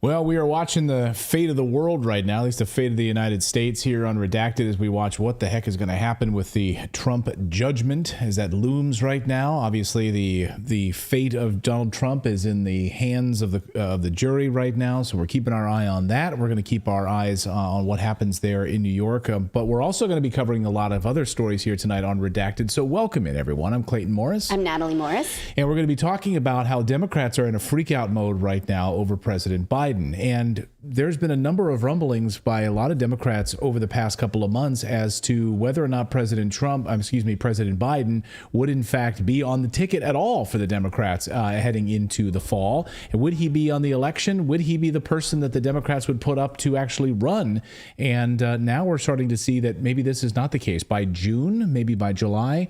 Well, we are watching the fate of the world right now, at least the fate of the United States here on Redacted, as we watch what the heck is going to happen with the Trump judgment as that looms right now. Obviously, the fate of Donald Trump is in the hands of the jury right now, so we're keeping our eye on that. We're going to keep our eyes on what happens there in New York, but we're also going to be covering a lot of other stories here tonight on Redacted. So welcome in, everyone. I'm Clayton Morris. I'm Natalie Morris. And we're going to be talking about how Democrats are in a freak-out mode right now over President Biden. And there's been a number of rumblings by a lot of Democrats over the past couple of months as to whether or not President Biden would in fact be on the ticket at all for the Democrats heading into the fall. And would he be on the election? Would he be the person that the Democrats would put up to actually run? And now we're starting to see that maybe this is not the case. By June, maybe by July,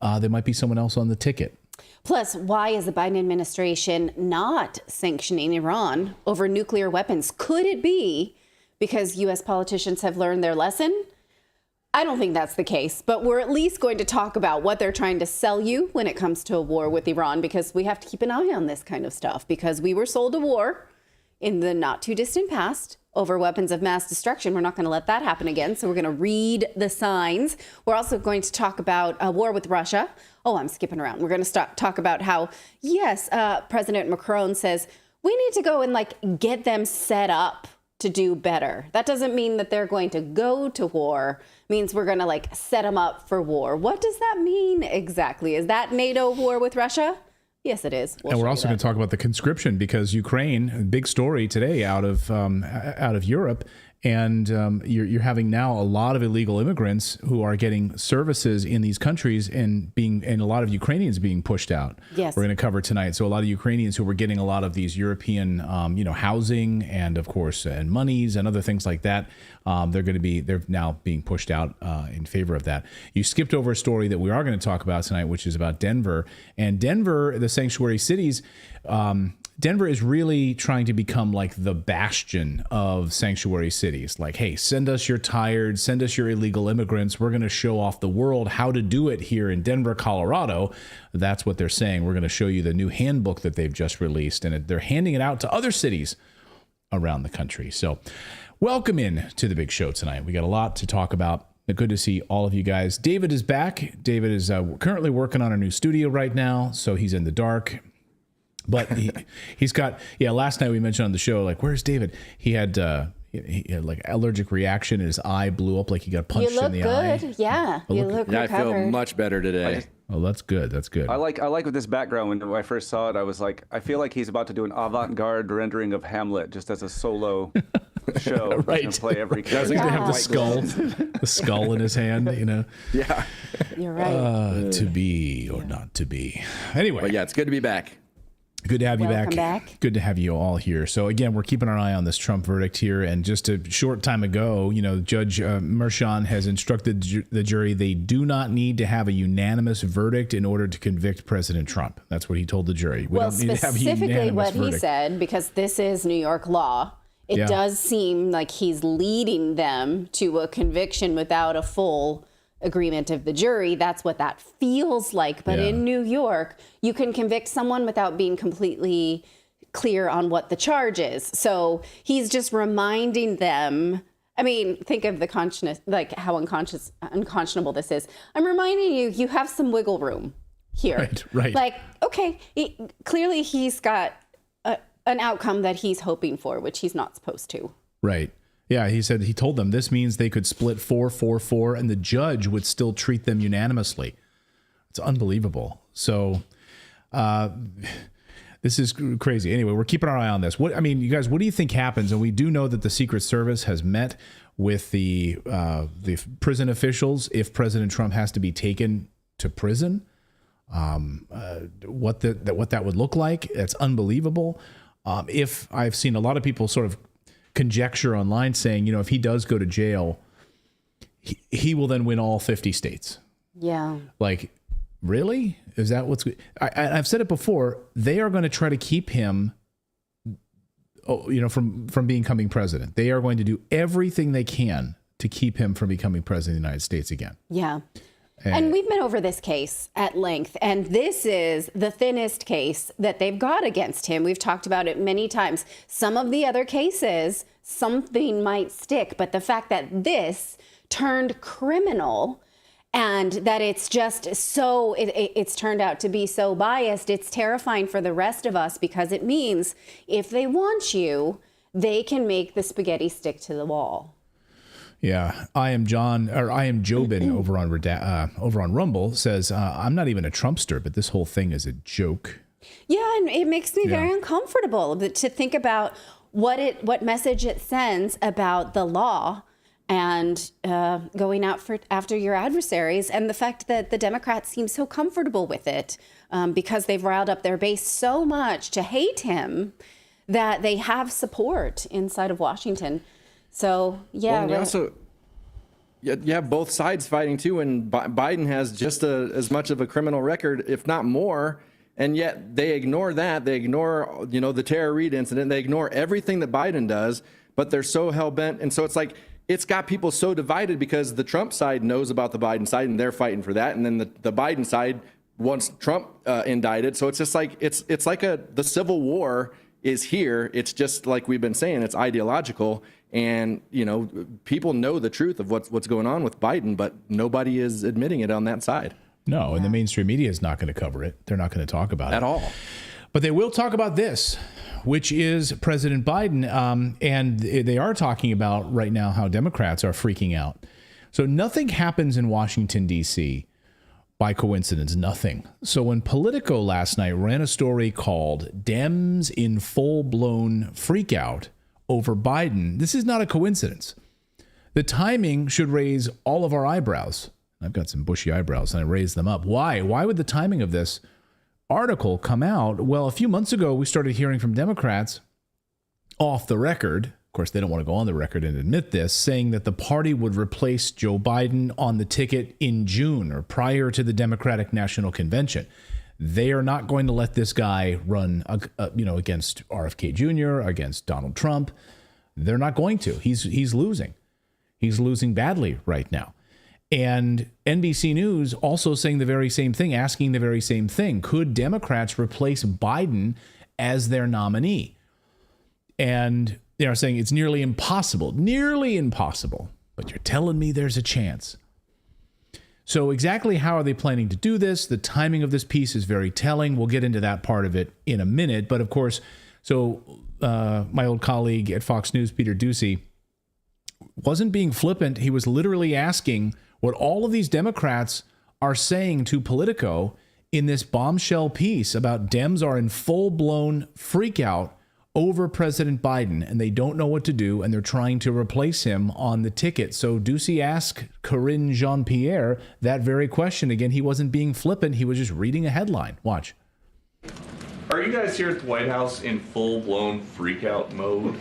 there might be someone else on the ticket. Plus, why is the Biden administration not sanctioning Iran over nuclear weapons? Could it be because U.S. politicians have learned their lesson? I don't think that's the case, but we're at least going to talk about what they're trying to sell you when it comes to a war with Iran, because we have to keep an eye on this kind of stuff, because we were sold a war in the not too distant past over weapons of mass destruction. We're not going to let that happen again. So we're going to read the signs. We're also going to talk about a war with Russia. Oh, I'm skipping around. We're going to talk about how, yes, President Macron says we need to go and get them set up to do better. That doesn't mean that they're going to go to war. It means we're going to set them up for war. What does that mean exactly? Is that NATO war with Russia? Yes, it is. And we're also going to talk about the conscription, because Ukraine, big story today out of Europe, and you're having now a lot of illegal immigrants who are getting services in these countries and a lot of Ukrainians being pushed out. Yes, we're going to cover tonight. So a lot of Ukrainians who were getting a lot of these European, housing and of course and monies and other things like that. They're now being pushed out in favor of that. You skipped over a story that we are going to talk about tonight, which is about Denver. And Denver, the sanctuary cities, Denver is really trying to become like the bastion of sanctuary cities. Like, hey, send us your tired, send us your illegal immigrants. We're going to show off the world how to do it here in Denver, Colorado. That's what they're saying. We're going to show you the new handbook that they've just released, and they're handing it out to other cities around the country. So welcome in to the big show tonight. We got a lot to talk about. Good to see all of you guys. David is back. David is currently working on a new studio right now, so he's in the dark. But he's got, last night we mentioned on the show, where's David? He had allergic reaction. His eye blew up like he got punched in the eye. You look good. Yeah, you look recovered. I feel much better today. Oh, that's good. That's good. I like with this background. When I first saw it, I was like, I feel like he's about to do an avant-garde rendering of Hamlet just as a solo show. Right. And play every character. character. Have the skull in his hand, Yeah. You're right. To be or not to be. Anyway. But yeah, it's good to be back. Good to have you Welcome back. Good to have you all here. So again, we're keeping our eye on this Trump verdict here. And just a short time ago, Judge Merchan has instructed the jury they do not need to have a unanimous verdict in order to convict President Trump. That's what he told the jury. We don't need to have a specifically what verdict. he said, because this is New York law, it does seem like he's leading them to a conviction without a full agreement of the jury. That's what that feels like. But in New York, you can convict someone without being completely clear on what the charge is. So he's just reminding them. I mean, think of the consciousness, how unconscionable this is. I'm reminding you, you have some wiggle room here. Right. Okay, clearly he's got an outcome that he's hoping for, which he's not supposed to. Right. Yeah, he told them this means they could split 4-4-4 and the judge would still treat them unanimously. It's unbelievable. So this is crazy. Anyway, we're keeping our eye on this. You guys, what do you think happens? And we do know that the Secret Service has met with the prison officials if President Trump has to be taken to prison. What that would look like. It's unbelievable. If I've seen a lot of people sort of conjecture online saying, if he does go to jail, he will then win all 50 states. Yeah. Really? Is that what's... I've said it before. They are going to try to keep him from becoming president. They are going to do everything they can to keep him from becoming president of the United States again. Yeah. And we've been over this case at length, and this is the thinnest case that they've got against him. We've talked about it many times. Some of the other cases, something might stick, but the fact that this turned criminal and that it's just so, it's turned out to be so biased, it's terrifying for the rest of us, because it means if they want you, they can make the spaghetti stick to the wall. Yeah, I am Jobin over on Rumble says, I'm not even a Trumpster, but this whole thing is a joke. Yeah, and it makes me very uncomfortable to think about what message it sends about the law and going out after your adversaries, and the fact that the Democrats seem so comfortable with it because they've riled up their base so much to hate him that they have support inside of Washington. So, yeah. Well, also, you have both sides fighting, too, and Biden has just as much of a criminal record, if not more, and yet they ignore that. They ignore, the Tara Reade incident. They ignore everything that Biden does, but they're so hell-bent. And so it's like, it's got people so divided because the Trump side knows about the Biden side, and they're fighting for that, and then the Biden side wants Trump indicted. So it's just like, it's like the Civil War is here. It's just like we've been saying, it's ideological. And, people know the truth of what's going on with Biden, but nobody is admitting it on that side. No, and the mainstream media is not going to cover it. They're not going to talk about it at all. But they will talk about this, which is President Biden. And they are talking about right now how Democrats are freaking out. So nothing happens in Washington, D.C. by coincidence, nothing. So when Politico last night ran a story called Dems in Full-Blown Freakout over Biden, this is not a coincidence. The timing should raise all of our eyebrows. I've got some bushy eyebrows and I raised them up. Why? Why would the timing of this article come out? Well, a few months ago, we started hearing from Democrats off the record. Of course, they don't want to go on the record and admit this, saying that the party would replace Joe Biden on the ticket in June or prior to the Democratic National Convention. They are not going to let this guy run, against RFK Jr., against Donald Trump. They're not going to. He's losing. He's losing badly right now. And NBC News also saying the very same thing, asking the very same thing. Could Democrats replace Biden as their nominee? And they're saying it's nearly impossible, but you're telling me there's a chance. So exactly how are they planning to do this? The timing of this piece is very telling. We'll get into that part of it in a minute. But of course, my old colleague at Fox News, Peter Doocy, wasn't being flippant. He was literally asking what all of these Democrats are saying to Politico in this bombshell piece about Dems are in full-blown freakout over President Biden, and they don't know what to do, and they're trying to replace him on the ticket. So Doocy asked Karine Jean-Pierre that very question. Again, he wasn't being flippant. He was just reading a headline. Watch. Are you guys here at the White House in full-blown freak-out mode?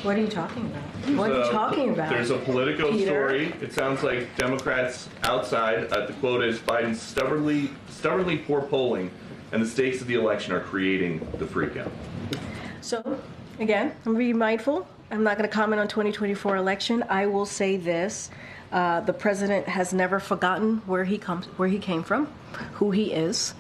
What are you talking about? What are you talking about? There's a Politico Peter? story. It sounds like Democrats outside, the quote is, Biden's stubbornly poor polling and the stakes of the election are creating the freak-out. So, again, I'm going to be mindful. I'm not going to comment on 2024 election. I will say this. The president has never forgotten where he came from, who he is.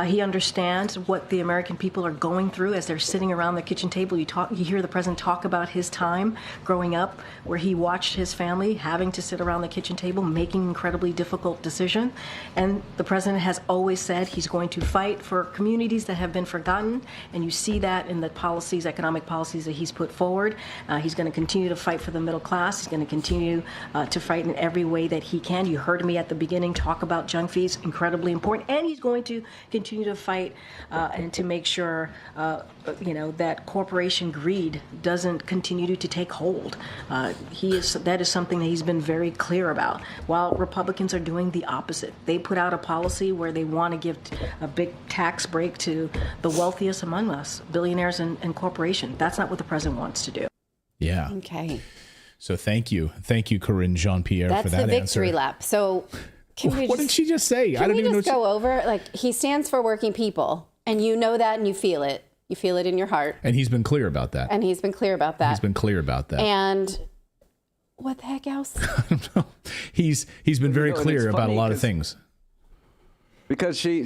He understands what the American people are going through as they're sitting around the kitchen table. You hear the president talk about his time growing up, where he watched his family having to sit around the kitchen table, making incredibly difficult decisions. And the president has always said he's going to fight for communities that have been forgotten. And you see that in the policies, economic policies that he's put forward. He's going to continue to fight for the middle class. He's going to continue to fight in every way that he can. You heard me at the beginning talk about junk fees, incredibly important. And he's going to continue to fight and to make sure, that corporation greed doesn't continue to take hold. That is something that he's been very clear about, while Republicans are doing the opposite. They put out a policy where they want to give a big tax break to the wealthiest among us, billionaires and corporations. That's not what the president wants to do. Yeah. Okay. So thank you, Karine Jean-Pierre, for that answer. That's the victory lap. So what did she just say? I don't even know. Can we just go over, he stands for working people, and you know that and you feel it. You feel it in your heart. And he's been clear about that. And he's been clear about that. He's been clear about that. And what the heck else? I don't know. He's been very clear about a lot of things. Because she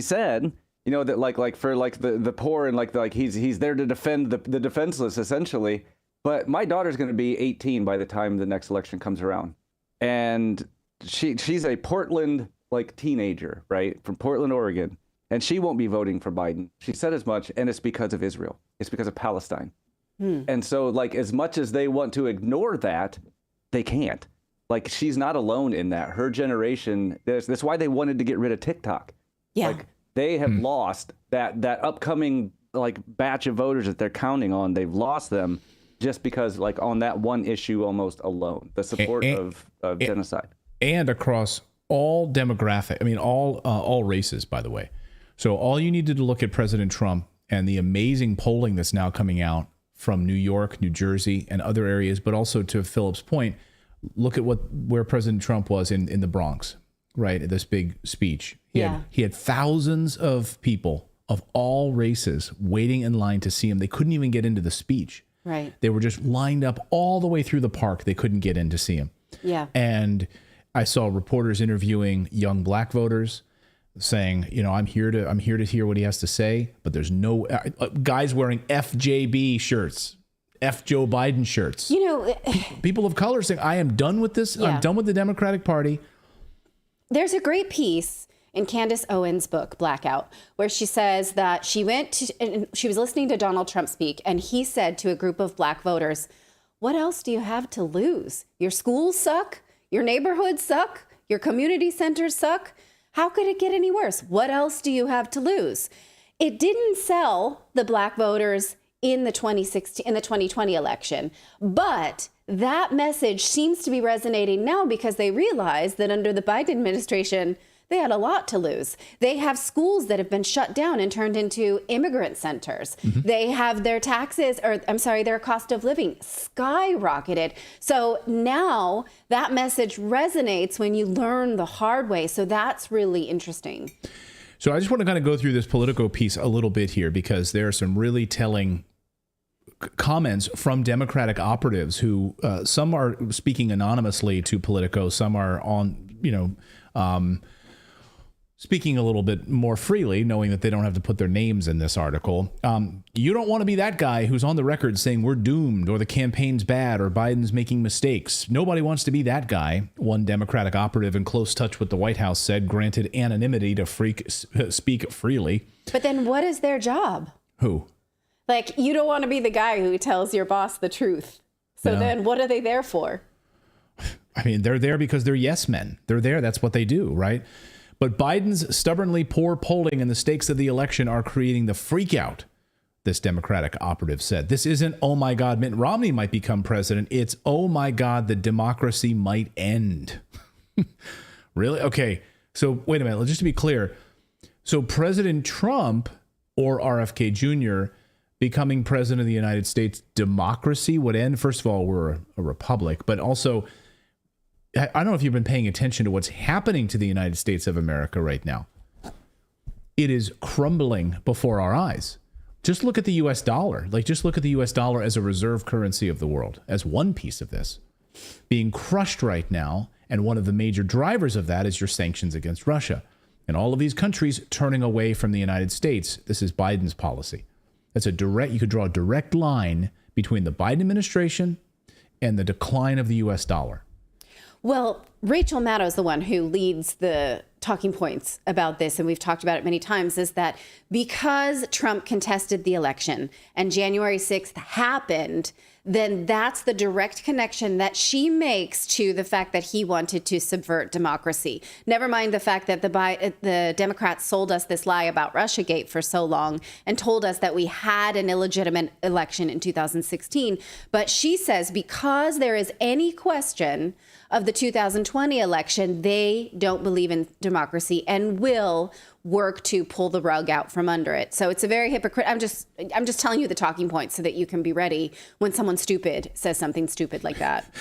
said, you know, that like for like the poor and like he's there to defend the defenseless essentially. But my daughter's going to be 18 by the time the next election comes around, and she's a Portland like teenager, right, from Portland, Oregon, and she won't be voting for Biden. She said as much, and it's because of Israel. It's because of Palestine. And so, like, as much as they want to ignore that, they can't. Like, she's not alone in that. Her generation, that's why they wanted to get rid of TikTok. Yeah. Like, they have lost that upcoming, like, batch of voters that they're counting on. They've lost them just because, like, on that one issue almost alone, the support of genocide. And across all demographic, I mean, all races, by the way. So all you need to look at President Trump and the amazing polling that's now coming out from New York, New Jersey, and other areas, but also to Philip's point, look at where President Trump was in the Bronx, right? At this big speech. He had thousands of people of all races waiting in line to see him. They couldn't even get into the speech. Right. They were just lined up all the way through the park. They couldn't get in to see him. Yeah. And I saw reporters interviewing young black voters saying, you know, I'm here to hear what he has to say, but there's no guys wearing FJB shirts, F Joe Biden shirts. You know, people of color saying, I am done with this. I'm done with the Democratic Party. There's a great piece in Candace Owens' book, Blackout, where she says that she was listening to Donald Trump speak, and he said to a group of black voters, what else do you have to lose? Your schools suck. Your neighborhoods suck. Your community centers suck. How could it get any worse? What else do you have to lose? It didn't sell the black voters in the 2020 election, but that message seems to be resonating now because they realize that under the Biden administration, they had a lot to lose. They have schools that have been shut down and turned into immigrant centers. Mm-hmm. They have their taxes, their cost of living skyrocketed. So now that message resonates when you learn the hard way. So that's really interesting. So I just want to kind of go through this Politico piece a little bit here because there are some really telling comments from Democratic operatives who some are speaking anonymously to Politico, some are on, speaking a little bit more freely, knowing that they don't have to put their names in this article. You don't want to be that guy who's on the record saying we're doomed or the campaign's bad or Biden's making mistakes. Nobody wants to be that guy, one Democratic operative in close touch with the White House said, granted anonymity to speak freely. But then what is their job? Who? Like, you don't want to be the guy who tells your boss the truth. So then what are they there for? I mean, they're there because they're yes men. They're there. That's what they do, right? But Biden's stubbornly poor polling and the stakes of the election are creating the freak out, this Democratic operative said. This isn't, oh my God, Mitt Romney might become president. It's, oh my God, the democracy might end. Really? Okay. So wait a minute. Just to be clear. So President Trump or RFK Jr. becoming president of the United States, democracy would end. First of all, we're a republic, but also, I don't know if you've been paying attention to what's happening to the United States of America right now. It is crumbling before our eyes. Just look at the U.S. dollar. Just look at the U.S. dollar as a reserve currency of the world, as one piece of this. Being crushed right now, and one of the major drivers of that is your sanctions against Russia. And all of these countries turning away from the United States. This is Biden's policy. That's you could draw a direct line between the Biden administration and the decline of the U.S. dollar. Well, Rachel Maddow is the one who leads the talking points about this, and we've talked about it many times, is that because Trump contested the election and January 6th happened, then that's the direct connection that she makes to the fact that he wanted to subvert democracy. Never mind the fact that the Democrats sold us this lie about Russiagate for so long and told us that we had an illegitimate election in 2016. But she says because there is any question of the 2020 2020 election, they don't believe in democracy and will work to pull the rug out from under it. So it's a very hypocrite. I'm just telling you the talking points so that you can be ready when someone stupid says something stupid like that.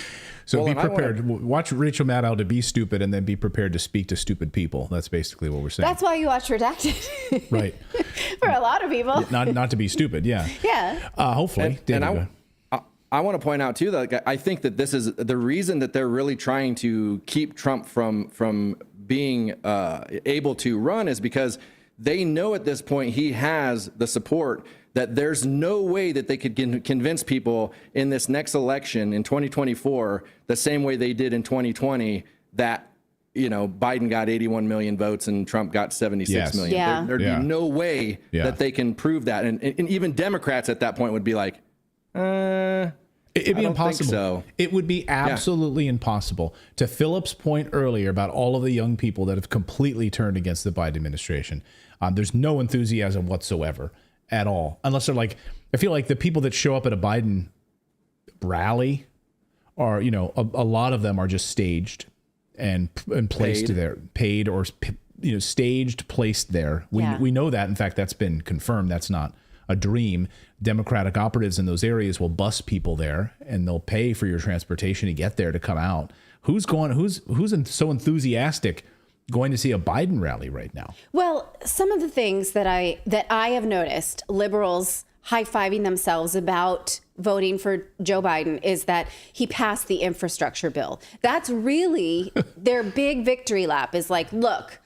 So be prepared. Watch Rachel Maddow to be stupid and then be prepared to speak to stupid people. That's basically what we're saying. That's why you watch Redacted. Right. For a lot of people. Not to be stupid. Yeah. Yeah. Hopefully. I want to point out too that I think that this is the reason that they're really trying to keep Trump from being able to run is because they know at this point he has the support that there's no way that they could convince people in this next election in 2024 the same way they did in 2020 that Biden got 81 million votes and Trump got 76 million. Yeah. There'd be no way that they can prove that, and even Democrats at that point would be like, it'd be impossible. So. It would be absolutely impossible. To Philip's point earlier about all of the young people that have completely turned against the Biden administration, there's no enthusiasm whatsoever at all. Unless they're like, I feel like the people that show up at a Biden rally are, a lot of them are just staged and placed there, paid or, staged, placed there. We know that. In fact, that's been confirmed. That's not a dream. Democratic operatives in those areas will bus people there and they'll pay for your transportation to get there to come out. Who's so enthusiastic going to see a Biden rally right now? Well, some of the things that I have noticed liberals high-fiving themselves about voting for Joe Biden is that he passed the infrastructure bill. That's really their big victory lap, is like, look,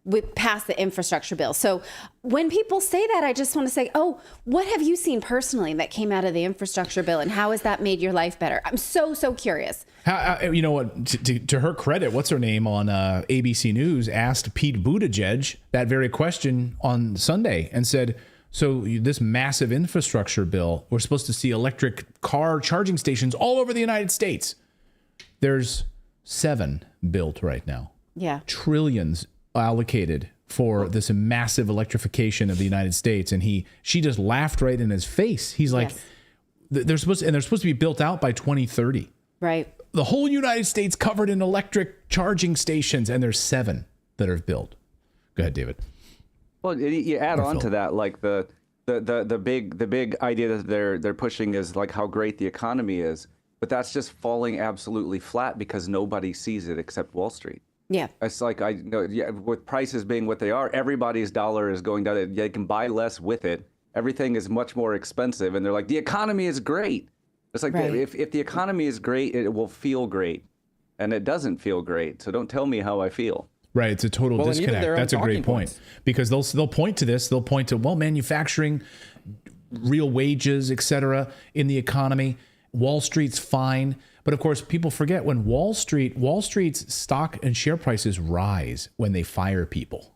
we passed the infrastructure bill. So when people say that, I just want to say, oh, what have you seen personally that came out of the infrastructure bill, and how has that made your life better? I'm so curious. You know what? To her credit, what's her name on ABC News asked Pete Buttigieg that very question on Sunday and said, so this massive infrastructure bill, we're supposed to see electric car charging stations all over the United States. There's 7 built right now. Yeah. Trillions allocated for this massive electrification of the United States, and she just laughed right in his face. He's like, yes. they're supposed to be built out by 2030. Right. The whole United States covered in electric charging stations, and there's 7 that are built. Go ahead, David. Well, you add on to that, like the big idea that they're pushing is like how great the economy is, but that's just falling absolutely flat because nobody sees it except Wall Street. Yeah. It's like, with prices being what they are, everybody's dollar is going down. They can buy less with it. Everything is much more expensive. And they're like, the economy is great. It's like, right. if the economy is great, it will feel great. And it doesn't feel great. So don't tell me how I feel. Right. It's a total disconnect. That's a great point. Because they'll point to this. They'll point to, manufacturing, real wages, et cetera, in the economy. Wall Street's fine. But of course, people forget when Wall Street's stock and share prices rise when they fire people.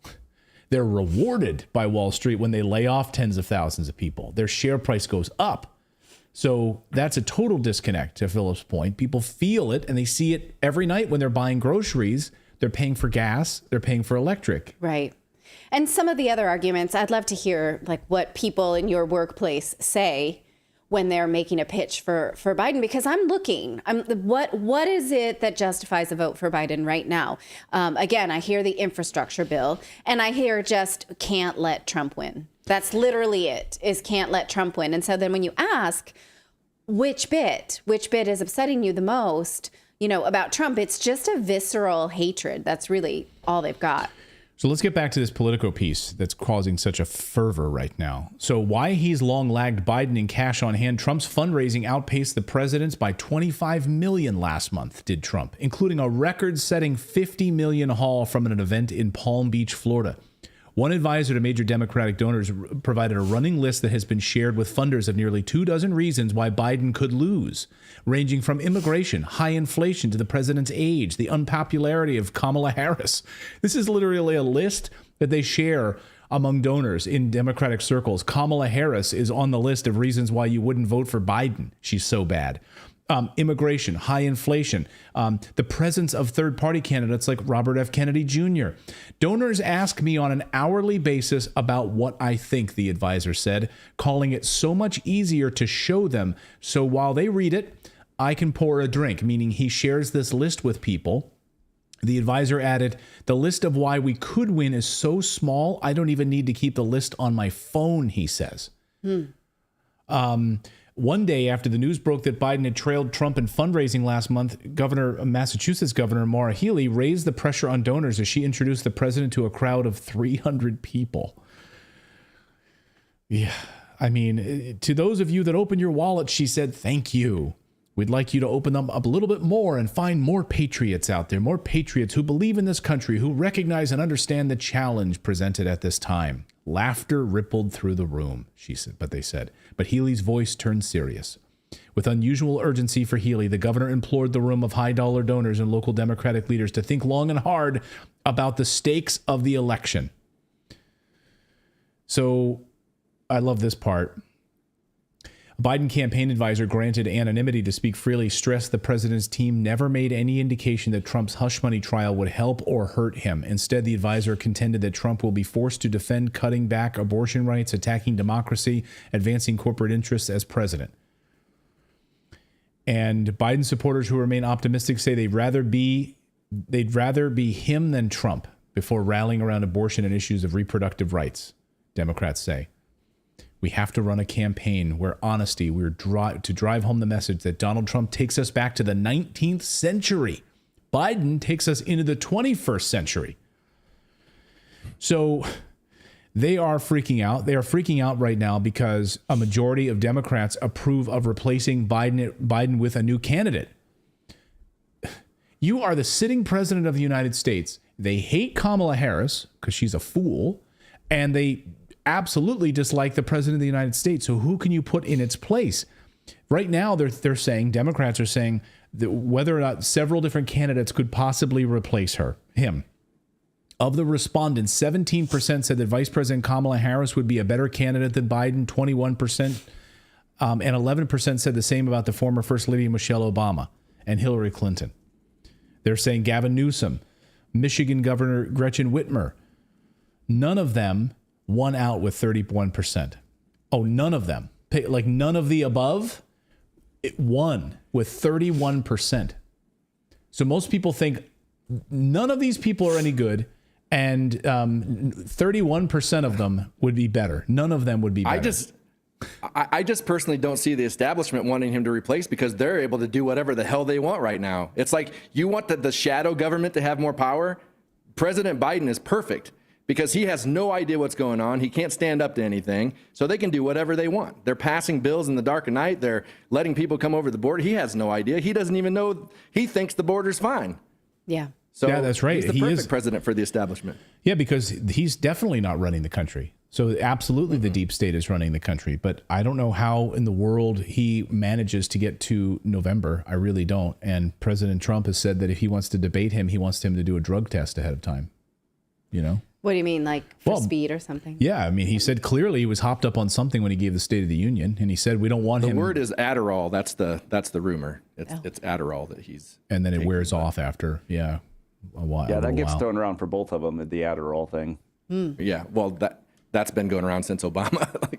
They're rewarded by Wall Street when they lay off tens of thousands of people. Their share price goes up. So that's a total disconnect, to Philip's point. People feel it, and they see it every night when they're buying groceries. They're paying for gas. They're paying for electric. Right. And some of the other arguments, I'd love to hear like what people in your workplace say when they're making a pitch for Biden, because what is it that justifies a vote for Biden right now? Again, I hear the infrastructure bill, and I hear just can't let Trump win. That's literally it, is can't let Trump win. And so then when you ask which bit is upsetting you the most, about Trump, it's just a visceral hatred. That's really all they've got. So let's get back to this Politico piece that's causing such a fervor right now. So why he's long lagged Biden in cash on hand. Trump's fundraising outpaced the president's by 25 million last month, did Trump, including a record-setting 50 million haul from an event in Palm Beach, Florida. One advisor to major Democratic donors provided a running list that has been shared with funders of nearly 24 reasons why Biden could lose, ranging from immigration, high inflation, to the president's age, the unpopularity of Kamala Harris. This is literally a list that they share among donors in Democratic circles. Kamala Harris is on the list of reasons why you wouldn't vote for Biden. She's so bad. Immigration, high inflation, the presence of third-party candidates like Robert F. Kennedy Jr. Donors ask me on an hourly basis about what I think, the advisor said, calling it so much easier to show them. So while they read it, I can pour a drink, meaning he shares this list with people The advisor added, "The list of why we could win is so small, I don't even need to keep the list on my phone," he says. One day after the news broke that Biden had trailed Trump in fundraising last month, Massachusetts Governor Maura Healey raised the pressure on donors as she introduced the president to a crowd of 300 people. Yeah, I mean, to those of you that open your wallet, she said, "Thank you. We'd like you to open them up a little bit more and find more patriots out there, more patriots who believe in this country, who recognize and understand the challenge presented at this time." Laughter rippled through the room, she said, but Healey's voice turned serious. With unusual urgency for Healey, the governor implored the room of high-dollar donors and local Democratic leaders to think long and hard about the stakes of the election. So I love this part. A Biden campaign advisor granted anonymity to speak freely stressed the president's team never made any indication that Trump's hush money trial would help or hurt him. Instead, the advisor contended that Trump will be forced to defend cutting back abortion rights, attacking democracy, advancing corporate interests as president. And Biden supporters who remain optimistic say they'd rather be him than Trump before rallying around abortion and issues of reproductive rights, Democrats say. We have to run a campaign where honesty, to drive home the message that Donald Trump takes us back to the 19th century. Biden takes us into the 21st century. So they are freaking out. They are freaking out right now because a majority of Democrats approve of replacing Biden with a new candidate. You are the sitting president of the United States. They hate Kamala Harris because she's a fool, and they absolutely dislike the president of the United States. So who can you put in its place? Right now, they're saying, Democrats are saying that whether or not several different candidates could possibly replace him. Of the respondents, 17% said that Vice President Kamala Harris would be a better candidate than Biden, 21%, and 11% said the same about the former First Lady Michelle Obama and Hillary Clinton. They're saying Gavin Newsom, Michigan Governor Gretchen Whitmer, none of them won out with 31%. Oh, none of them. Like none of the above, it won with 31%. So most people think none of these people are any good, and 31% of them would be better. None of them would be better. I just personally don't see the establishment wanting him to replace because they're able to do whatever the hell they want right now. It's like you want the shadow government to have more power. President Biden is perfect because he has no idea what's going on. He can't stand up to anything, so they can do whatever they want. They're passing bills in the dark of night. They're letting people come over the border. He has no idea. He doesn't even know. He thinks the border's fine. Yeah. So yeah, that's right. He's the perfect president for the establishment. Yeah, because he's definitely not running the country. So absolutely the deep state is running the country. But I don't know how in the world he manages to get to November. I really don't. And President Trump has said that if he wants to debate him, he wants him to do a drug test ahead of time. You know? What do you mean, like for speed or something? Yeah, I mean, he said clearly he was hopped up on something when he gave the State of the Union, and he said we don't want him. The word is Adderall. That's the rumor. It's Adderall that he's. And then it wears off after, a while. Yeah, that gets thrown around for both of them. The Adderall thing. Yeah, well, that's been going around since Obama.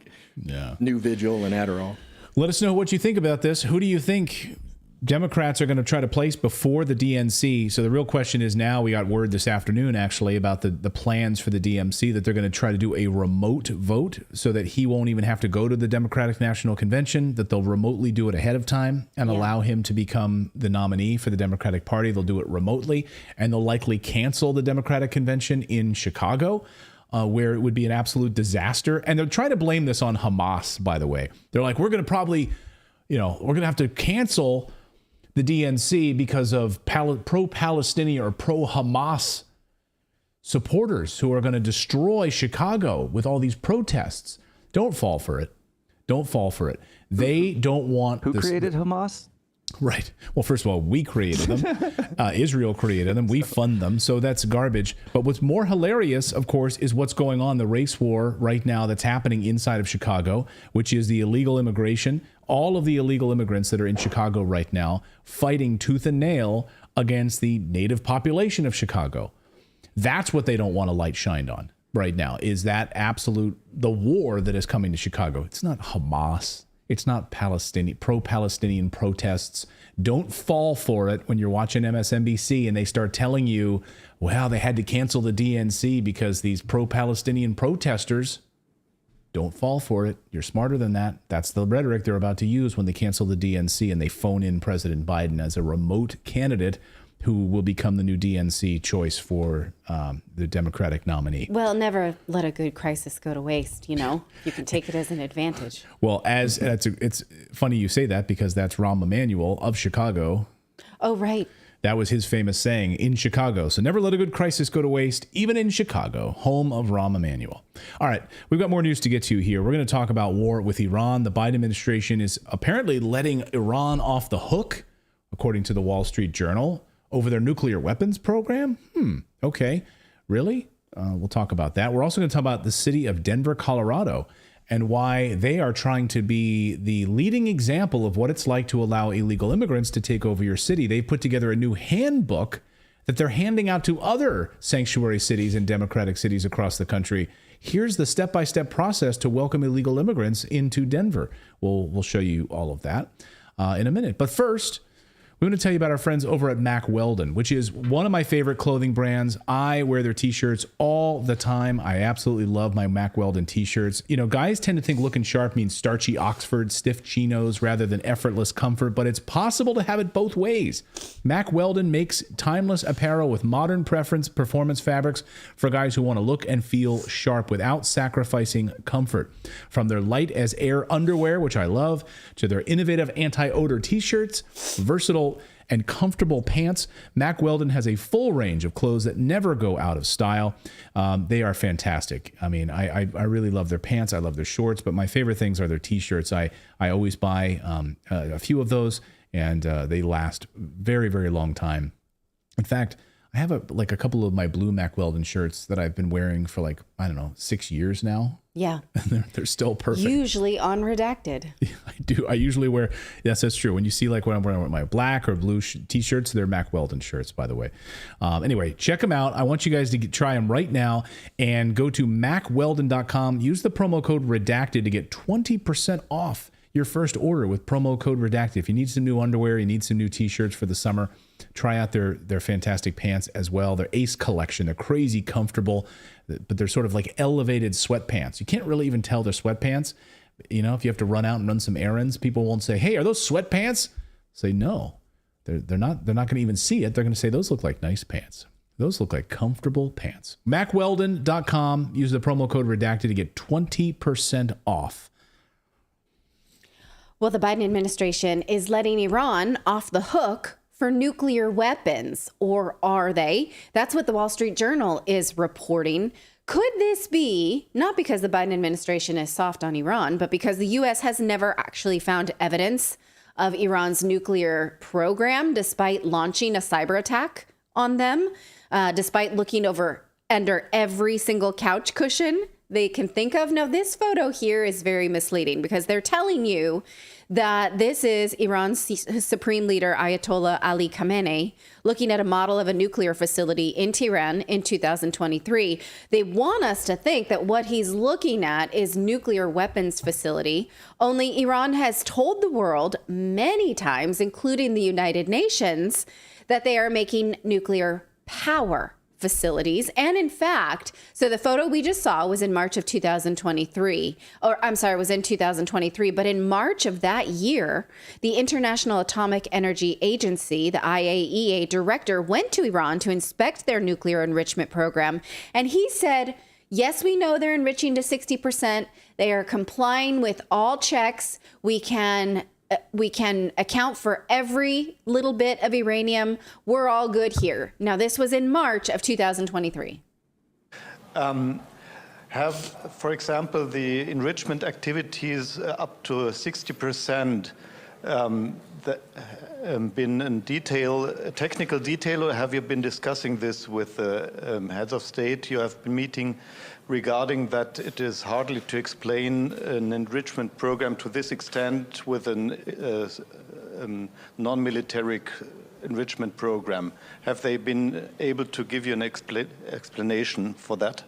New Vigil and Adderall. Let us know what you think about this. Who do you think Democrats are going to try to place before the DNC? So the real question is now, we got word this afternoon actually about the plans for the DNC that they're going to try to do a remote vote so that he won't even have to go to the Democratic National Convention, that they'll remotely do it ahead of time and allow him to become the nominee for the Democratic Party. They'll do it remotely, and they'll likely cancel the Democratic Convention in Chicago, where it would be an absolute disaster. And they'll try to blame this on Hamas, by the way. They're like, we're going to probably, we're going to have to cancel the DNC because of pro-Palestinian or pro-Hamas supporters who are going to destroy Chicago with all these protests. Don't fall for it. Don't fall for it. They don't want... Who created Hamas? Right. Well, first of all, we created them. Israel created them. We fund them. So that's garbage. But what's more hilarious, of course, is what's going on, the race war right now that's happening inside of Chicago, which is the illegal immigration. All of the illegal immigrants that are in Chicago right now fighting tooth and nail against the native population of Chicago. That's what they don't want a light shined on right now, is that the war that is coming to Chicago. It's not Hamas. It's not pro-Palestinian protests. Don't fall for it when you're watching MSNBC and they start telling you, well, they had to cancel the DNC because these pro-Palestinian protesters. Don't fall for it. You're smarter than that. That's the rhetoric they're about to use when they cancel the DNC and they phone in President Biden as a remote candidate who will become the new DNC choice for the Democratic nominee. Well, never let a good crisis go to waste. You know, you can take it as an advantage. Well, it's funny you say that because that's Rahm Emanuel of Chicago. Oh, right. That was his famous saying in Chicago. So never let a good crisis go to waste, even in Chicago, home of Rahm Emanuel. All right, we've got more news to get to here. We're going to talk about war with Iran. The Biden administration is apparently letting Iran off the hook, according to the Wall Street Journal, over their nuclear weapons program. Okay, really? We'll talk about that. We're also going to talk about the city of Denver, Colorado, and why they are trying to be the leading example of what it's like to allow illegal immigrants to take over your city. They've put together a new handbook that they're handing out to other sanctuary cities and democratic cities across the country. Here's the step-by-step process to welcome illegal immigrants into Denver. We'll show you all of that in a minute. But first, we're going to tell you about our friends over at Mack Weldon, which is one of my favorite clothing brands. I wear their t-shirts all the time. I absolutely love my Mack Weldon t-shirts. You know, guys tend to think looking sharp means starchy Oxford, stiff chinos rather than effortless comfort, but it's possible to have it both ways. Mack Weldon makes timeless apparel with modern performance fabrics for guys who want to look and feel sharp without sacrificing comfort. From their light as air underwear, which I love, to their innovative anti-odor t-shirts, versatile and comfortable pants, Mack Weldon has a full range of clothes that never go out of style. They are fantastic. I mean, I really love their pants. I love their shorts, but my favorite things are their t-shirts. I always buy a few of those, and they last very, very long time. In fact, I have a couple of my blue Mack Weldon shirts that I've been wearing for 6 years now. Yeah. And they're still perfect. Usually on Redacted. I do. I usually wear, yes, that's true. When you see when I'm wearing my black or blue t-shirts, they're Mack Weldon shirts, by the way. Anyway, check them out. I want you guys to try them right now and go to MackWeldon.com. Use the promo code Redacted to get 20% off your first order with promo code Redacted. If you need some new underwear, you need some new t-shirts for the summer, try out their fantastic pants as well. Their Ace collection. They're crazy comfortable, but they're sort of like elevated sweatpants. You can't really even tell they're sweatpants. You know, if you have to run out and run some errands, people won't say, "Hey, are those sweatpants?" Say no. They're not going to even see it. They're going to say those look like nice pants. Those look like comfortable pants. MackWeldon.com. Use the promo code Redacted to get 20% off. Well, the Biden administration is letting Iran off the hook for nuclear weapons, or are they? That's what the Wall Street Journal is reporting. Could this be, not because the Biden administration is soft on Iran, but because the U.S. has never actually found evidence of Iran's nuclear program, despite launching a cyber attack on them, despite looking under every single couch cushion they can think of? Now, this photo here is very misleading because they're telling you that this is Iran's supreme leader, Ayatollah Ali Khamenei, looking at a model of a nuclear facility in Tehran in 2023. They want us to think that what he's looking at is nuclear weapons facility. Only Iran has told the world many times, including the United Nations, that they are making nuclear power facilities. And in fact, so the photo we just saw was in March of 2023, was in 2023. But in March of that year, the International Atomic Energy Agency, the IAEA director, went to Iran to inspect their nuclear enrichment program. And he said, yes, we know they're enriching to 60%. They are complying with all checks. We can account for every little bit of uranium. We're all good here. Now, this was in March of 2023. Have, for example, the enrichment activities up to 60% been in technical detail, or have you been discussing this with the heads of state you have been meeting regarding that it is hardly to explain an enrichment program to this extent with a non-military enrichment program? Have they been able to give you an explanation for that?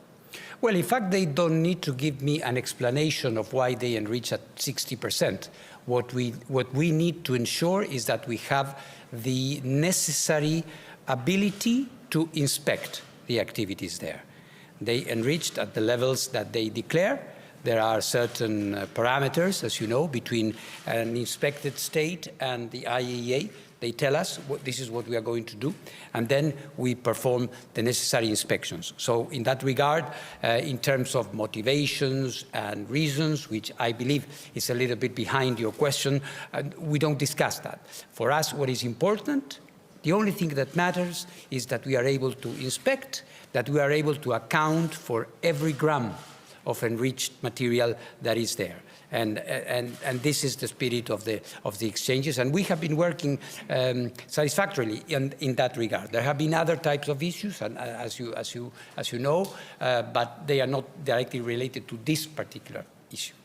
Well, in fact, they don't need to give me an explanation of why they enrich at 60%. What we need to ensure is that we have the necessary ability to inspect the activities there. They enriched at the levels that they declare. There are certain parameters, as you know, between an inspected state and the IAEA. They tell us this is what we are going to do, and then we perform the necessary inspections. So in that regard, in terms of motivations and reasons, which I believe is a little bit behind your question, we don't discuss that. For us, what is important, the only thing that matters is that we are able to inspect, that we are able to account for every gram of enriched material that is there. And this is the spirit of the exchanges, and we have been working satisfactorily in that regard. There have been other types of issues, and as you know, but they are not directly related to this particular issue.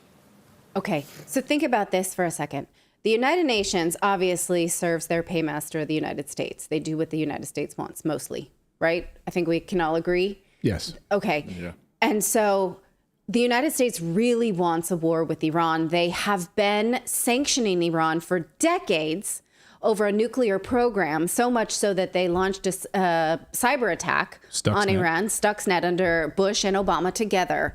Okay, so think about this for a second. The United Nations obviously serves their paymaster, the United States. They do what the United States wants, mostly, right? I think we can all agree. Yes. Okay. Yeah. And so the United States really wants a war with Iran. They have been sanctioning Iran for decades over a nuclear program, so much so that they launched a cyber attack on Iran, Stuxnet, under Bush and Obama together.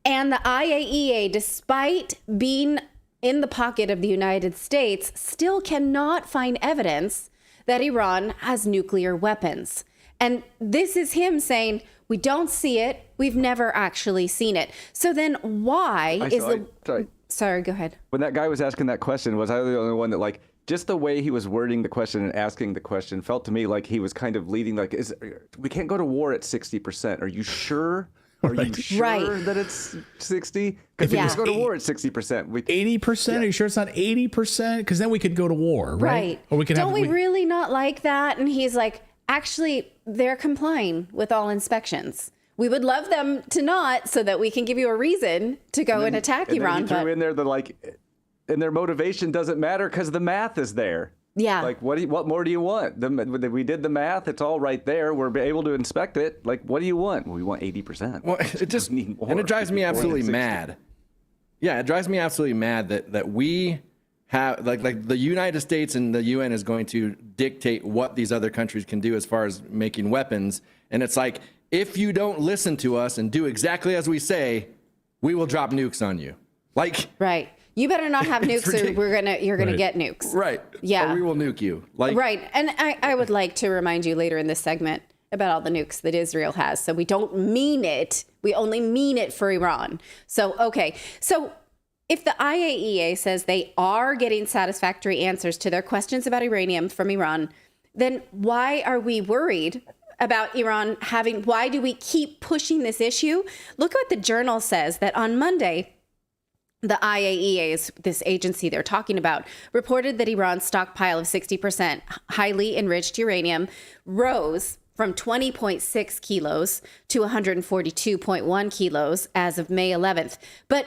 And the IAEA, despite being in the pocket of the United States, still cannot find evidence that Iran has nuclear weapons. And this is him saying, we don't see it. We've never actually seen it. So then why Sorry, go ahead. When that guy was asking that question, was I the only one that, like, just the way he was wording the question and asking the question felt to me like he was kind of leading, like, we can't go to war at 60%. Are you sure? Are you sure that it's 60? Because we just go to war at 60%. 80%? Are you sure it's not 80%? Because then we could go to war, right? Or we could Don't we really not like that? And he's like, actually, they're complying with all inspections. We would love them to not, so that we can give you a reason to go and attack Iran. And then he threw in there the, like, and their motivation doesn't matter because the math is there. Yeah. Like, what more do you want? We did the math. It's all right there. We're able to inspect it. Like, what do you want? Well, we want 80%. Well, it just, and it drives me absolutely mad. Yeah, it drives me absolutely mad that we have, like the United States and the UN is going to dictate what these other countries can do as far as making weapons. And it's like, if you don't listen to us and do exactly as we say, we will drop nukes on you. Like, right. You better not have nukes, or you're gonna get nukes. Right. Yeah. Or we will nuke you. Like, right. And I would like to remind you later in this segment about all the nukes that Israel has. So we don't mean it. We only mean it for Iran. So, okay. So if the IAEA says they are getting satisfactory answers to their questions about uranium from Iran, then why are we worried about Iran why do we keep pushing this issue? Look at what the Journal says, that on Monday, the IAEA, this agency they're talking about, reported that Iran's stockpile of 60% highly enriched uranium rose from 20.6 kilos to 142.1 kilos as of May 11th. But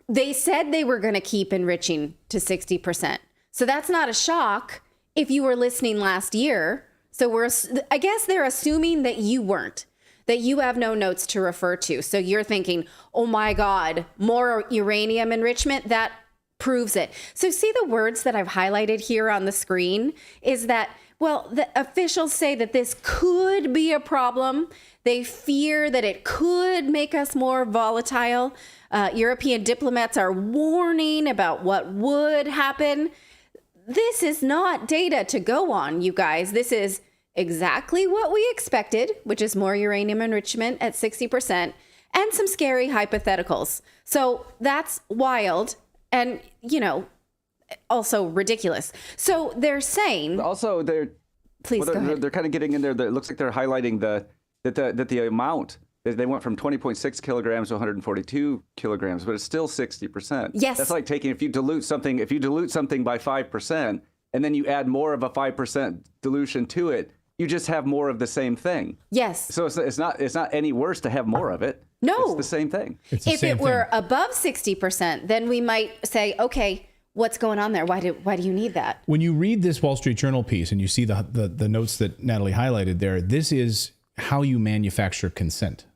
they said they were going to keep enriching to 60%. So that's not a shock if you were listening last year. So I guess they're assuming that you weren't, that you have no notes to refer to. So you're thinking, oh my God, more uranium enrichment, that proves it. So see the words that I've highlighted here on the screen is that, well, the officials say that this could be a problem. They fear that it could make us more volatile. European diplomats are warning about what would happen. This is not data to go on, you guys. This is exactly what we expected, which is more uranium enrichment at 60% and some scary hypotheticals. So that's wild and, also ridiculous. So they're saying... Also, they're kind of getting in there. It looks like they're highlighting that the amount... They went from 20.6 kilograms to 142 kilograms, but it's still 60%. Yes. That's like taking, if you dilute something by 5%, and then you add more of a 5% dilution to it, you just have more of the same thing. Yes. So it's not any worse to have more of it. No. It's the same thing. If it were above 60%, then we might say, okay, what's going on there? Why do you need that? When you read this Wall Street Journal piece and you see the notes that Natalie highlighted there, this is how you manufacture consent.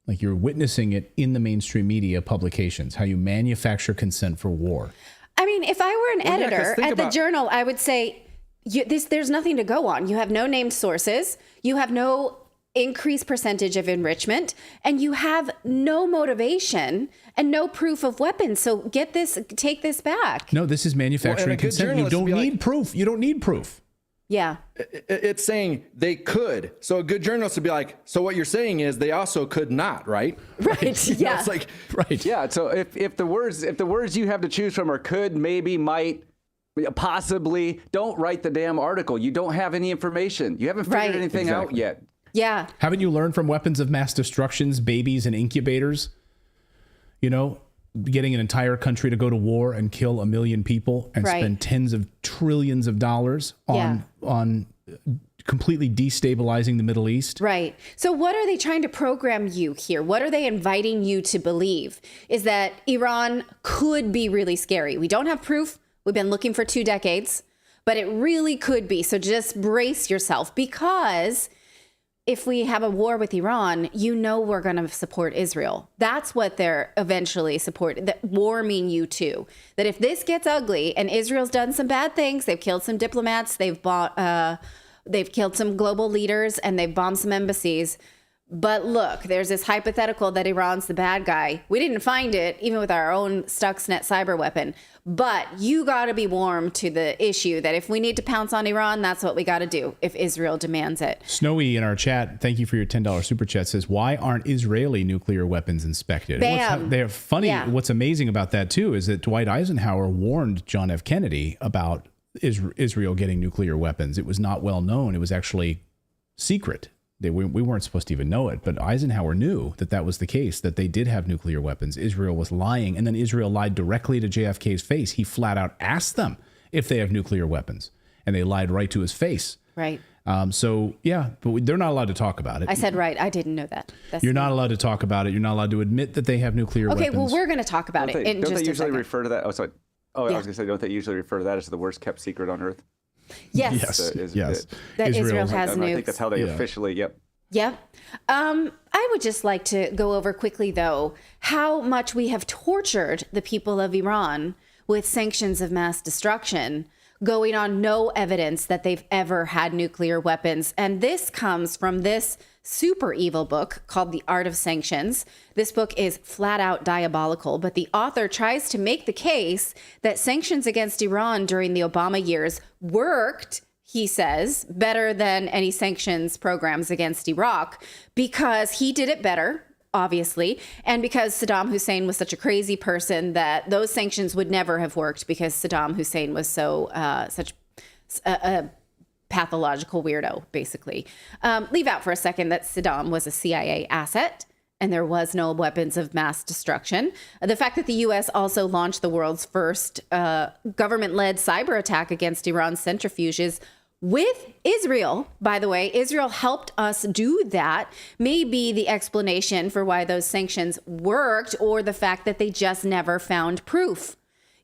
Like you're witnessing it in the mainstream media publications, how you manufacture consent for war. I mean, if I were an editor at the Journal, I would say there's nothing to go on. You have no named sources. You have no increased percentage of enrichment, and you have no motivation and no proof of weapons. So take this back. No, this is manufacturing consent. You don't need proof. You don't need proof. Yeah. It's saying they could. So a good journalist would be like, so what you're saying is they also could not, right? Right. Yeah. It's like, right. Yeah. So if the words you have to choose from are could, maybe, might, possibly, don't write the damn article. You don't have any information. You haven't figured anything out yet. Yeah. Haven't you learned from weapons of mass destructions, babies and incubators? You know, getting an entire country to go to war and kill 1 million people and spend tens of trillions of dollars on completely destabilizing the Middle East. Right. So what are they trying to program you here? What are they inviting you to believe? Is that Iran could be really scary. We don't have proof. We've been looking for 2 decades, but it really could be. So just brace yourself, because if we have a war with Iran, you know we're going to support Israel. That's what they're eventually supporting, that warming you to. That if this gets ugly and Israel's done some bad things, they've killed some diplomats, they've killed some global leaders, and they've bombed some embassies. But look, there's this hypothetical that Iran's the bad guy. We didn't find it, even with our own Stuxnet cyber weapon. But you got to be warm to the issue that if we need to pounce on Iran, that's what we got to do if Israel demands it. Snowy in our chat, thank you for your $10 super chat, says, why aren't Israeli nuclear weapons inspected? Bam. They're funny. Yeah. What's amazing about that, too, is that Dwight Eisenhower warned John F. Kennedy about Israel getting nuclear weapons. It was not well known. It was actually secret. We weren't supposed to even know it, but Eisenhower knew that that was the case, that they did have nuclear weapons. Israel was lying, and then Israel lied directly to JFK's face. He flat out asked them if they have nuclear weapons, and they lied right to his face. Right. So, yeah, but they're not allowed to talk about it. I said right. I didn't know that. You're not allowed to talk about it. You're not allowed to admit that they have nuclear weapons. Okay, well, we're going to talk about it in just a second. Don't they usually refer to that? Oh, sorry. Oh, yeah. I was going to say, don't they usually refer to that as the worst kept secret on Earth? Yes. Yes. That Israel has nukes. I think that's how they officially, Yep. I would just like to go over quickly, though, how much we have tortured the people of Iran with sanctions of mass destruction, going on no evidence that they've ever had nuclear weapons. And this comes from this super evil book called The Art of Sanctions. This book is flat out diabolical, but the author tries to make the case that sanctions against Iran during the Obama years worked, he says, better than any sanctions programs against Iraq, because he did it better, obviously, and because Saddam Hussein was such a crazy person that those sanctions would never have worked, because Saddam Hussein was such a pathological weirdo, basically. Leave out for a second that Saddam was a CIA asset and there was no weapons of mass destruction. The fact that the U.S. also launched the world's first government-led cyber attack against Iran's centrifuges with Israel, by the way, Israel helped us do that, may be the explanation for why those sanctions worked, or the fact that they just never found proof,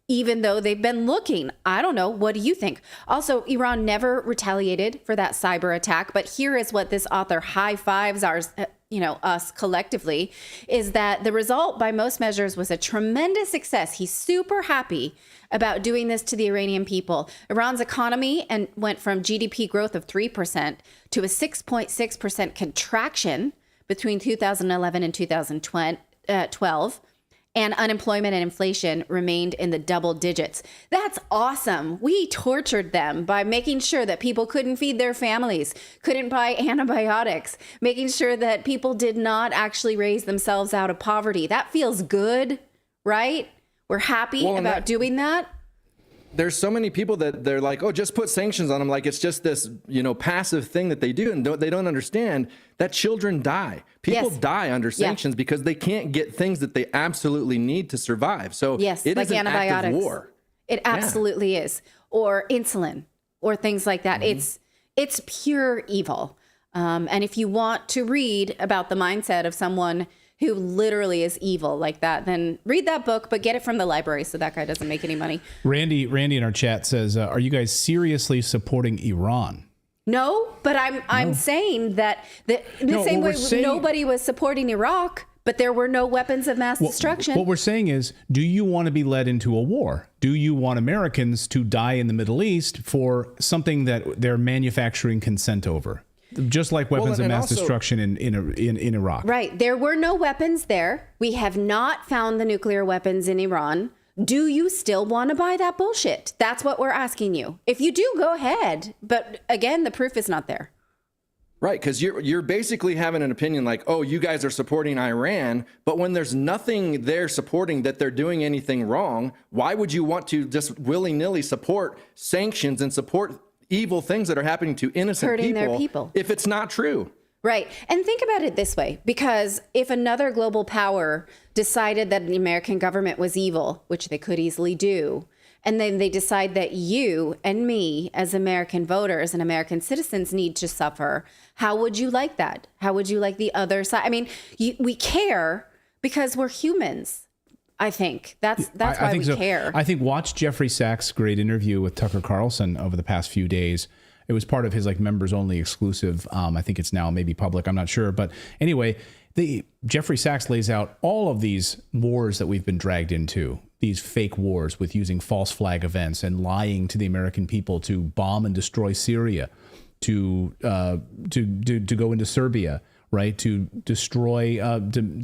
even though they've been looking. I don't know. What do you think? Also, Iran never retaliated for that cyber attack. But here is what this author high fives us collectively, is that the result by most measures was a tremendous success. He's super happy about doing this to the Iranian people. Iran's economy went from GDP growth of 3% to a 6.6% contraction between 2011 and 2012. And unemployment and inflation remained in the double digits. That's awesome. We tortured them by making sure that people couldn't feed their families, couldn't buy antibiotics, making sure that people did not actually raise themselves out of poverty. That feels good, right? We're happy about doing that. There's so many people that they're like, oh, just put sanctions on them. Like it's just this, passive thing that they do. And they don't understand that children die. People die under sanctions because they can't get things that they absolutely need to survive. So it like is an antibiotics. act of war. It absolutely is. Or insulin or things like that. Mm-hmm. It's pure evil. And if you want to read about the mindset of someone who literally is evil like that, then read that book, but get it from the library so that guy doesn't make any money. Randy in our chat says, are you guys seriously supporting Iran? No, but I'm saying that the same way nobody was supporting Iraq but there were no weapons of mass destruction. What we're saying is, do you want to be led into a war? Do you want Americans to die in the Middle East for something that they're manufacturing consent over? Just like weapons of mass destruction in Iraq. Right. There were no weapons there. We have not found the nuclear weapons in Iran. Do you still want to buy that bullshit? That's what we're asking you. If you do, go ahead. But again, the proof is not there. Right, because you're basically having an opinion like, oh, you guys are supporting Iran, but when there's nothing there supporting that they're doing anything wrong, why would you want to just willy-nilly support sanctions and support evil things that are happening to innocent Hurting their people if it's not true? Right. And think about it this way, because if another global power decided that the American government was evil, which they could easily do, and then they decide that you and me as American voters and American citizens need to suffer, how would you like that? How would you like the other side? I mean, we care because we're humans. I think that's why we care. I think watch Jeffrey Sachs' great interview with Tucker Carlson over the past few days. It was part of his members only exclusive. I think it's now maybe public. I'm not sure. But anyway, Jeffrey Sachs lays out all of these wars that we've been dragged into, these fake wars with using false flag events and lying to the American people to bomb and destroy Syria, to go into Serbia, right? To destroy,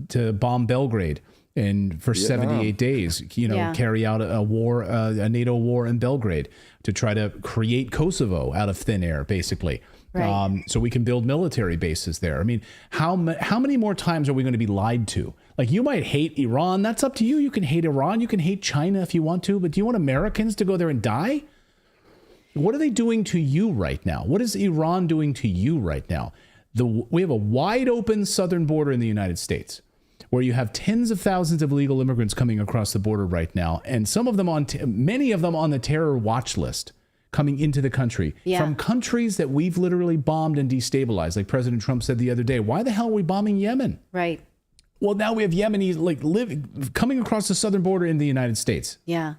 to bomb Belgrade. And for 78 days, carry out a war, a NATO war in Belgrade to try to create Kosovo out of thin air, basically. Right. So we can build military bases there. I mean, how many more times are we going to be lied to? Like, you might hate Iran. That's up to you. You can hate Iran. You can hate China if you want to. But do you want Americans to go there and die? What are they doing to you right now? What is Iran doing to you right now? We have a wide open southern border in the United States, where you have tens of thousands of illegal immigrants coming across the border right now, and many of them on the terror watch list coming into the country from countries that we've literally bombed and destabilized. Like President Trump said the other day, why the hell are we bombing Yemen? Right. Well, now we have Yemenis coming across the southern border in the United States. Yeah.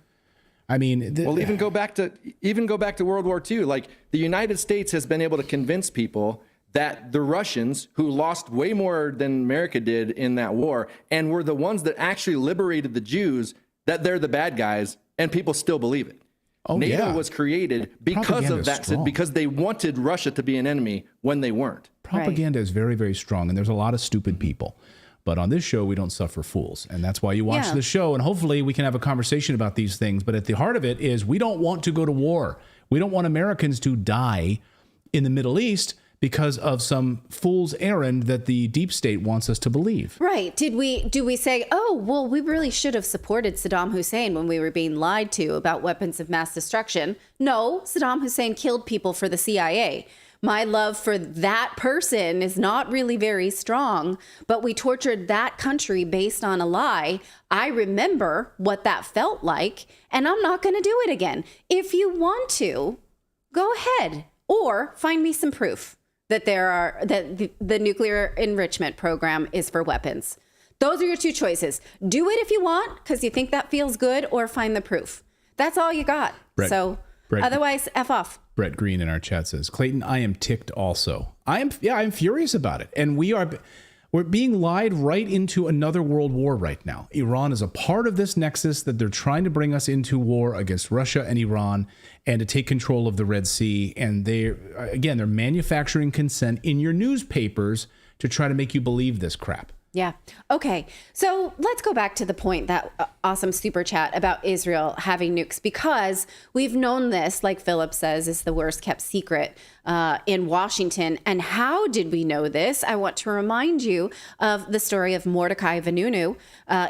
I mean, even go back to World War II. Like, the United States has been able to convince people that the Russians, who lost way more than America did in that war, and were the ones that actually liberated the Jews, that they're the bad guys, and people still believe it. NATO was created because of that, because they wanted Russia to be an enemy when they weren't. Propaganda is very, very strong, and there's a lot of stupid people. But on this show, we don't suffer fools. And that's why you watch the show, and hopefully we can have a conversation about these things. But at the heart of it is, we don't want to go to war. We don't want Americans to die in the Middle East because of some fool's errand that the deep state wants us to believe. Right. Do we say, oh, well, we really should have supported Saddam Hussein when we were being lied to about weapons of mass destruction? No, Saddam Hussein killed people for the CIA. My love for that person is not really very strong, but we tortured that country based on a lie. I remember what that felt like, and I'm not going to do it again. If you want to, go ahead, or find me some proof that the nuclear enrichment program is for weapons. Those are your two choices. Do it if you want, because you think that feels good, or find the proof. That's all you got. Otherwise, F off. Brett Green in our chat says, Clayton, I am ticked also. I'm furious about it. And we're being lied right into another world war right now. Iran is a part of this nexus that they're trying to bring us into war against Russia and Iran and to take control of the Red Sea. And they're manufacturing consent in your newspapers to try to make you believe this crap. Yeah. Okay. So let's go back to the point, that awesome super chat about Israel having nukes, because we've known this, like Philip says, is the worst kept secret in Washington. And how did we know this? I want to remind you of the story of Mordecai Vanunu.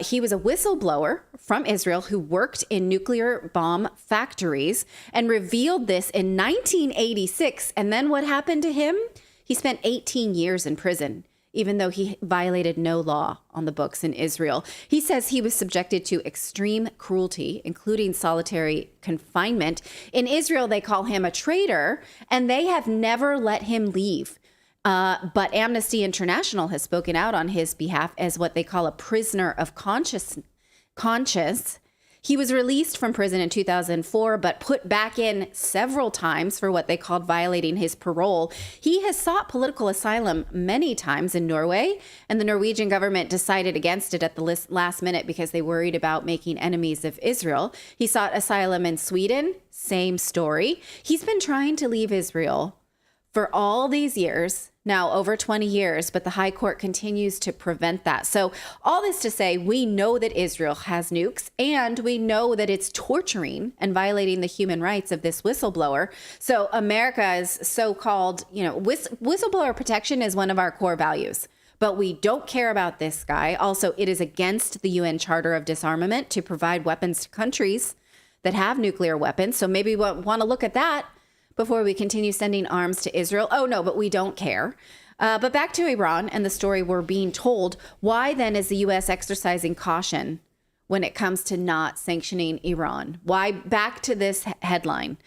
He was a whistleblower from Israel who worked in nuclear bomb factories and revealed this in 1986. And then what happened to him? He spent 18 years in prison, even though he violated no law on the books in Israel. He says he was subjected to extreme cruelty, including solitary confinement. In Israel, they call him a traitor, and they have never let him leave. But Amnesty International has spoken out on his behalf as what they call a prisoner of conscience. He was released from prison in 2004, but put back in several times for what they called violating his parole. He has sought political asylum many times in Norway, and the Norwegian government decided against it at the last minute because they worried about making enemies of Israel. He sought asylum in Sweden, same story. He's been trying to leave Israel for all these years, now over 20 years, but the High Court continues to prevent that. So all this to say, we know that Israel has nukes, and we know that it's torturing and violating the human rights of this whistleblower. So America's so-called, whistleblower protection is one of our core values. But we don't care about this guy. Also, it is against the UN Charter of Disarmament to provide weapons to countries that have nuclear weapons. So maybe we want to look at that before we continue sending arms to Israel. Oh, no, but we don't care. But back to Iran and the story we're being told. Why then is the U.S. exercising caution when it comes to not sanctioning Iran? Why? Back to this headline.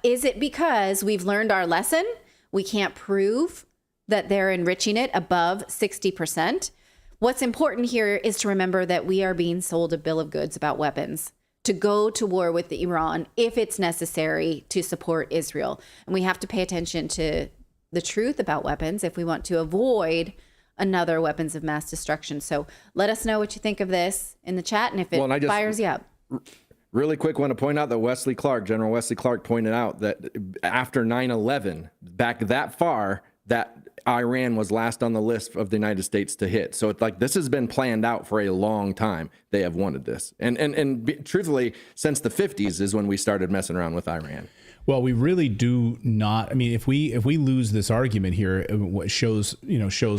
Is it because we've learned our lesson? We can't prove that they're enriching it above 60%. What's important here is to remember that we are being sold a bill of goods about weapons to go to war with Iran if it's necessary to support Israel. And we have to pay attention to the truth about weapons if we want to avoid another weapons of mass destruction. So let us know what you think of this in the chat, and if it fires you up. Really quick, want to point out that General Wesley Clark pointed out that after 9/11, back that far, that Iran was last on the list of the United States to hit. So it's like this has been planned out for a long time. They have wanted this. And truthfully, since the 50s is when we started messing around with Iran. Well, we really do not. I mean, if we lose this argument here, what shows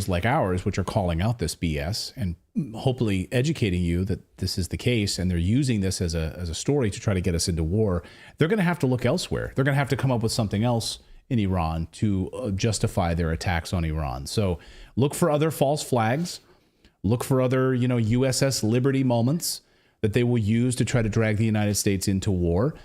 like ours, which are calling out this BS and hopefully educating you that this is the case, and they're using this as a story to try to get us into war, they're going to have to look elsewhere. They're going to have to come up with something else in Iran to justify their attacks on Iran. So look for other false flags, look for other, USS Liberty moments that they will use to try to drag the United States into war.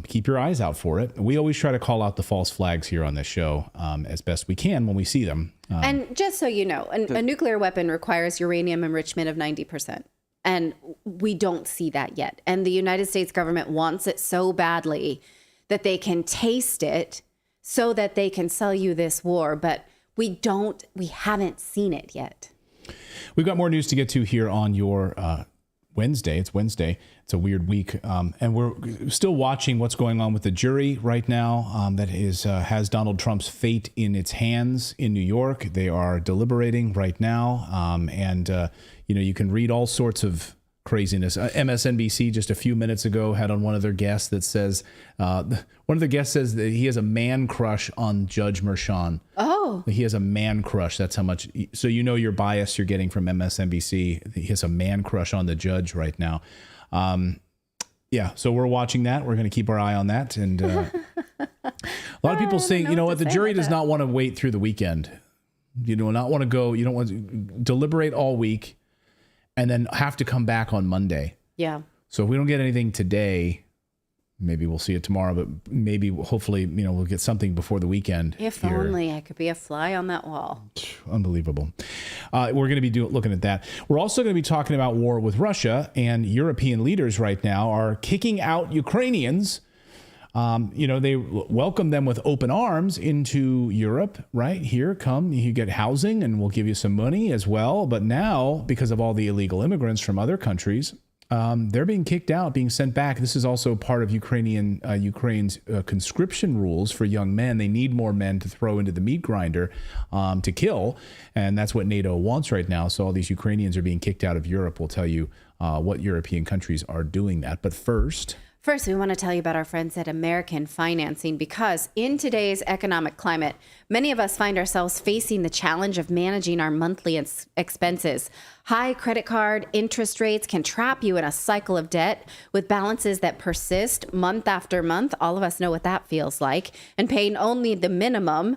Keep your eyes out for it. We always try to call out the false flags here on this show as best we can when we see them. And just so you know, a nuclear weapon requires uranium enrichment of 90%. And we don't see that yet. And the United States government wants it so badly that they can taste it so that they can sell you this war. But we haven't seen it yet. We've got more news to get to here on your Wednesday. It's Wednesday. It's a weird week. And we're still watching what's going on with the jury right now that has Donald Trump's fate in its hands in New York. They are deliberating right now. You can read all sorts of craziness. MSNBC just a few minutes ago had on one of their guests that says, one of the guests says that he has a man crush on Judge Merchan. Oh. He has a man crush. That's how much. So your bias you're getting from MSNBC. He has a man crush on the judge right now. So we're watching that. We're going to keep our eye on that. And a lot of people saying, the jury does not want to wait through the weekend. You do not want to go. You don't want to deliberate all week and then have to come back on Monday. Yeah. So if we don't get anything today, maybe we'll see it tomorrow, but hopefully, we'll get something before the weekend. If only I could be a fly on that wall. Unbelievable. We're going to be looking at that. We're also going to be talking about war with Russia, and European leaders right now are kicking out Ukrainians. They welcome them with open arms into Europe, right? Here, come, you get housing and we'll give you some money as well. But now, because of all the illegal immigrants from other countries, they're being kicked out, being sent back. This is also part of Ukraine's conscription rules for young men. They need more men to throw into the meat grinder to kill. And that's what NATO wants right now. So all these Ukrainians are being kicked out of Europe. We'll tell you what European countries are doing that. But first, we want to tell you about our friends at American Financing, because in today's economic climate, many of us find ourselves facing the challenge of managing our monthly expenses. High credit card interest rates can trap you in a cycle of debt with balances that persist month after month. All of us know what that feels like. And paying only the minimum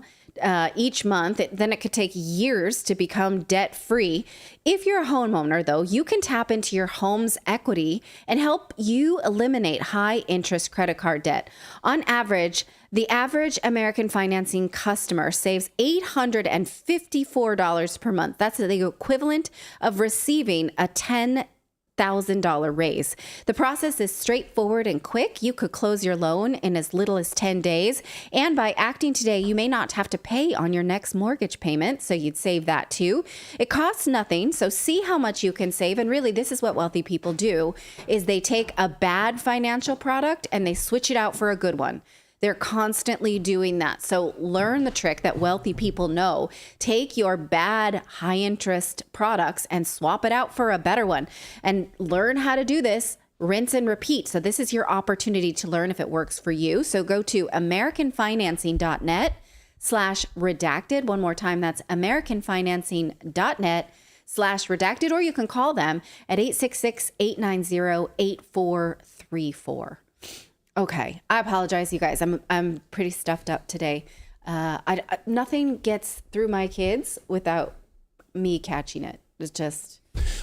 each month, then it could take years to become debt-free. If you're a homeowner, though, you can tap into your home's equity and help you eliminate high-interest credit card debt. On average, the average American Financing customer saves $854 per month. That's the equivalent of receiving a 10% $1,000 raise. The process is straightforward and quick. You could close your loan in as little as 10 days. And by acting today, you may not have to pay on your next mortgage payment, so you'd save that too. It costs nothing, so see how much you can save. And really, this is what wealthy people do, is they take a bad financial product and they switch it out for a good one. They're constantly doing that. So learn the trick that wealthy people know. Take your bad high interest products and swap it out for a better one. And learn how to do this. Rinse and repeat. So this is your opportunity to learn if it works for you. So go to americanfinancing.net/redacted. One more time, that's americanfinancing.net/redacted, or you can call them at 866-890-8434. Okay, I apologize, you guys. I'm pretty stuffed up today. Nothing gets through my kids without me catching it. It's just.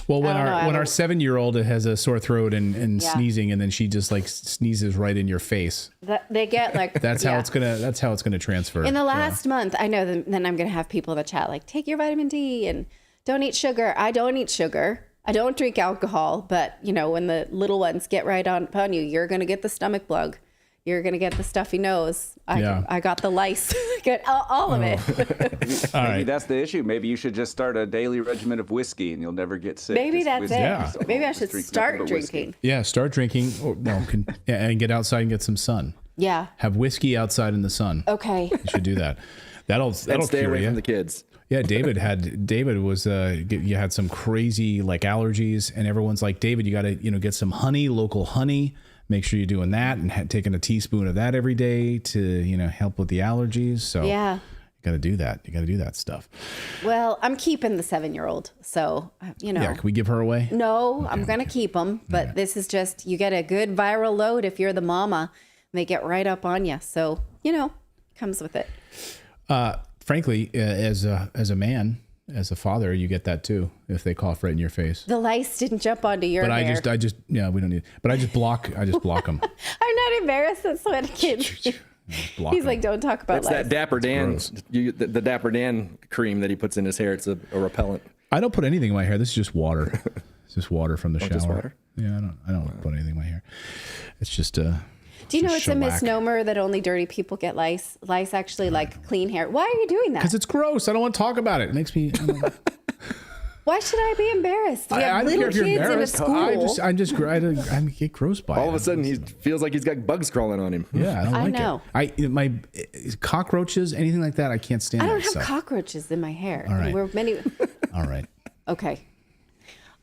Well, when our 7-year-old has a sore throat and sneezing, and then she just like sneezes right in your face. They get like. That's how it's gonna transfer. In the last month, I know. Then I'm gonna have people in the chat like, take your vitamin D and don't eat sugar. I don't eat sugar. I don't drink alcohol, but when the little ones get right upon you, you're going to get the stomach bug. You're going to get the stuffy nose. I got the lice. Get all of it. All right. Maybe that's the issue. Maybe you should just start a daily regimen of whiskey and you'll never get sick. Maybe Just that's whiskey. it. Yeah. Maybe I should start drinking. Yeah, start drinking. And get outside and get some sun. Yeah. Have whiskey outside in the sun. Okay. You should do that. That'll stay cure away you. from the kids. Yeah, David was you had some crazy like allergies, and everyone's like, David, you got to get some honey, local honey. Make sure you're doing that and taking a teaspoon of that every day to help with the allergies. So Yeah. you got to do that. You got to do that stuff. Well, I'm keeping the 7-year-old, so Yeah, can we give her away? No, okay, I'm gonna keep them, but this is just you get a good viral load if you're the mama. And they get right up on you, so comes with it. Frankly, as a man, as a father, you get that too if they cough right in your face. The lice didn't jump onto your hair. I just we don't need. But I just block them. I'm not embarrassed. That's what kids. He's like, don't talk about lice. It's that Dapper Dan, the Dapper Dan cream that he puts in his hair. It's a repellent. I don't put anything in my hair. This is just water. It's just water from the shower. Just water? Yeah, I don't put anything in my hair. It's just Do you know it's a misnomer that only dirty people get lice? Lice actually like clean hair. Why are you doing that? Because it's gross. I don't want to talk about it. It makes me. Why should I be embarrassed? We have I don't little care if you're kids in a embarrassed. school. I get gross by it. All of a sudden, he feels like he's got bugs crawling on him. Yeah, I don't like know. it. My cockroaches, anything like that, I can't stand. I don't have cockroaches in my hair. All right. We're many. All right. Okay.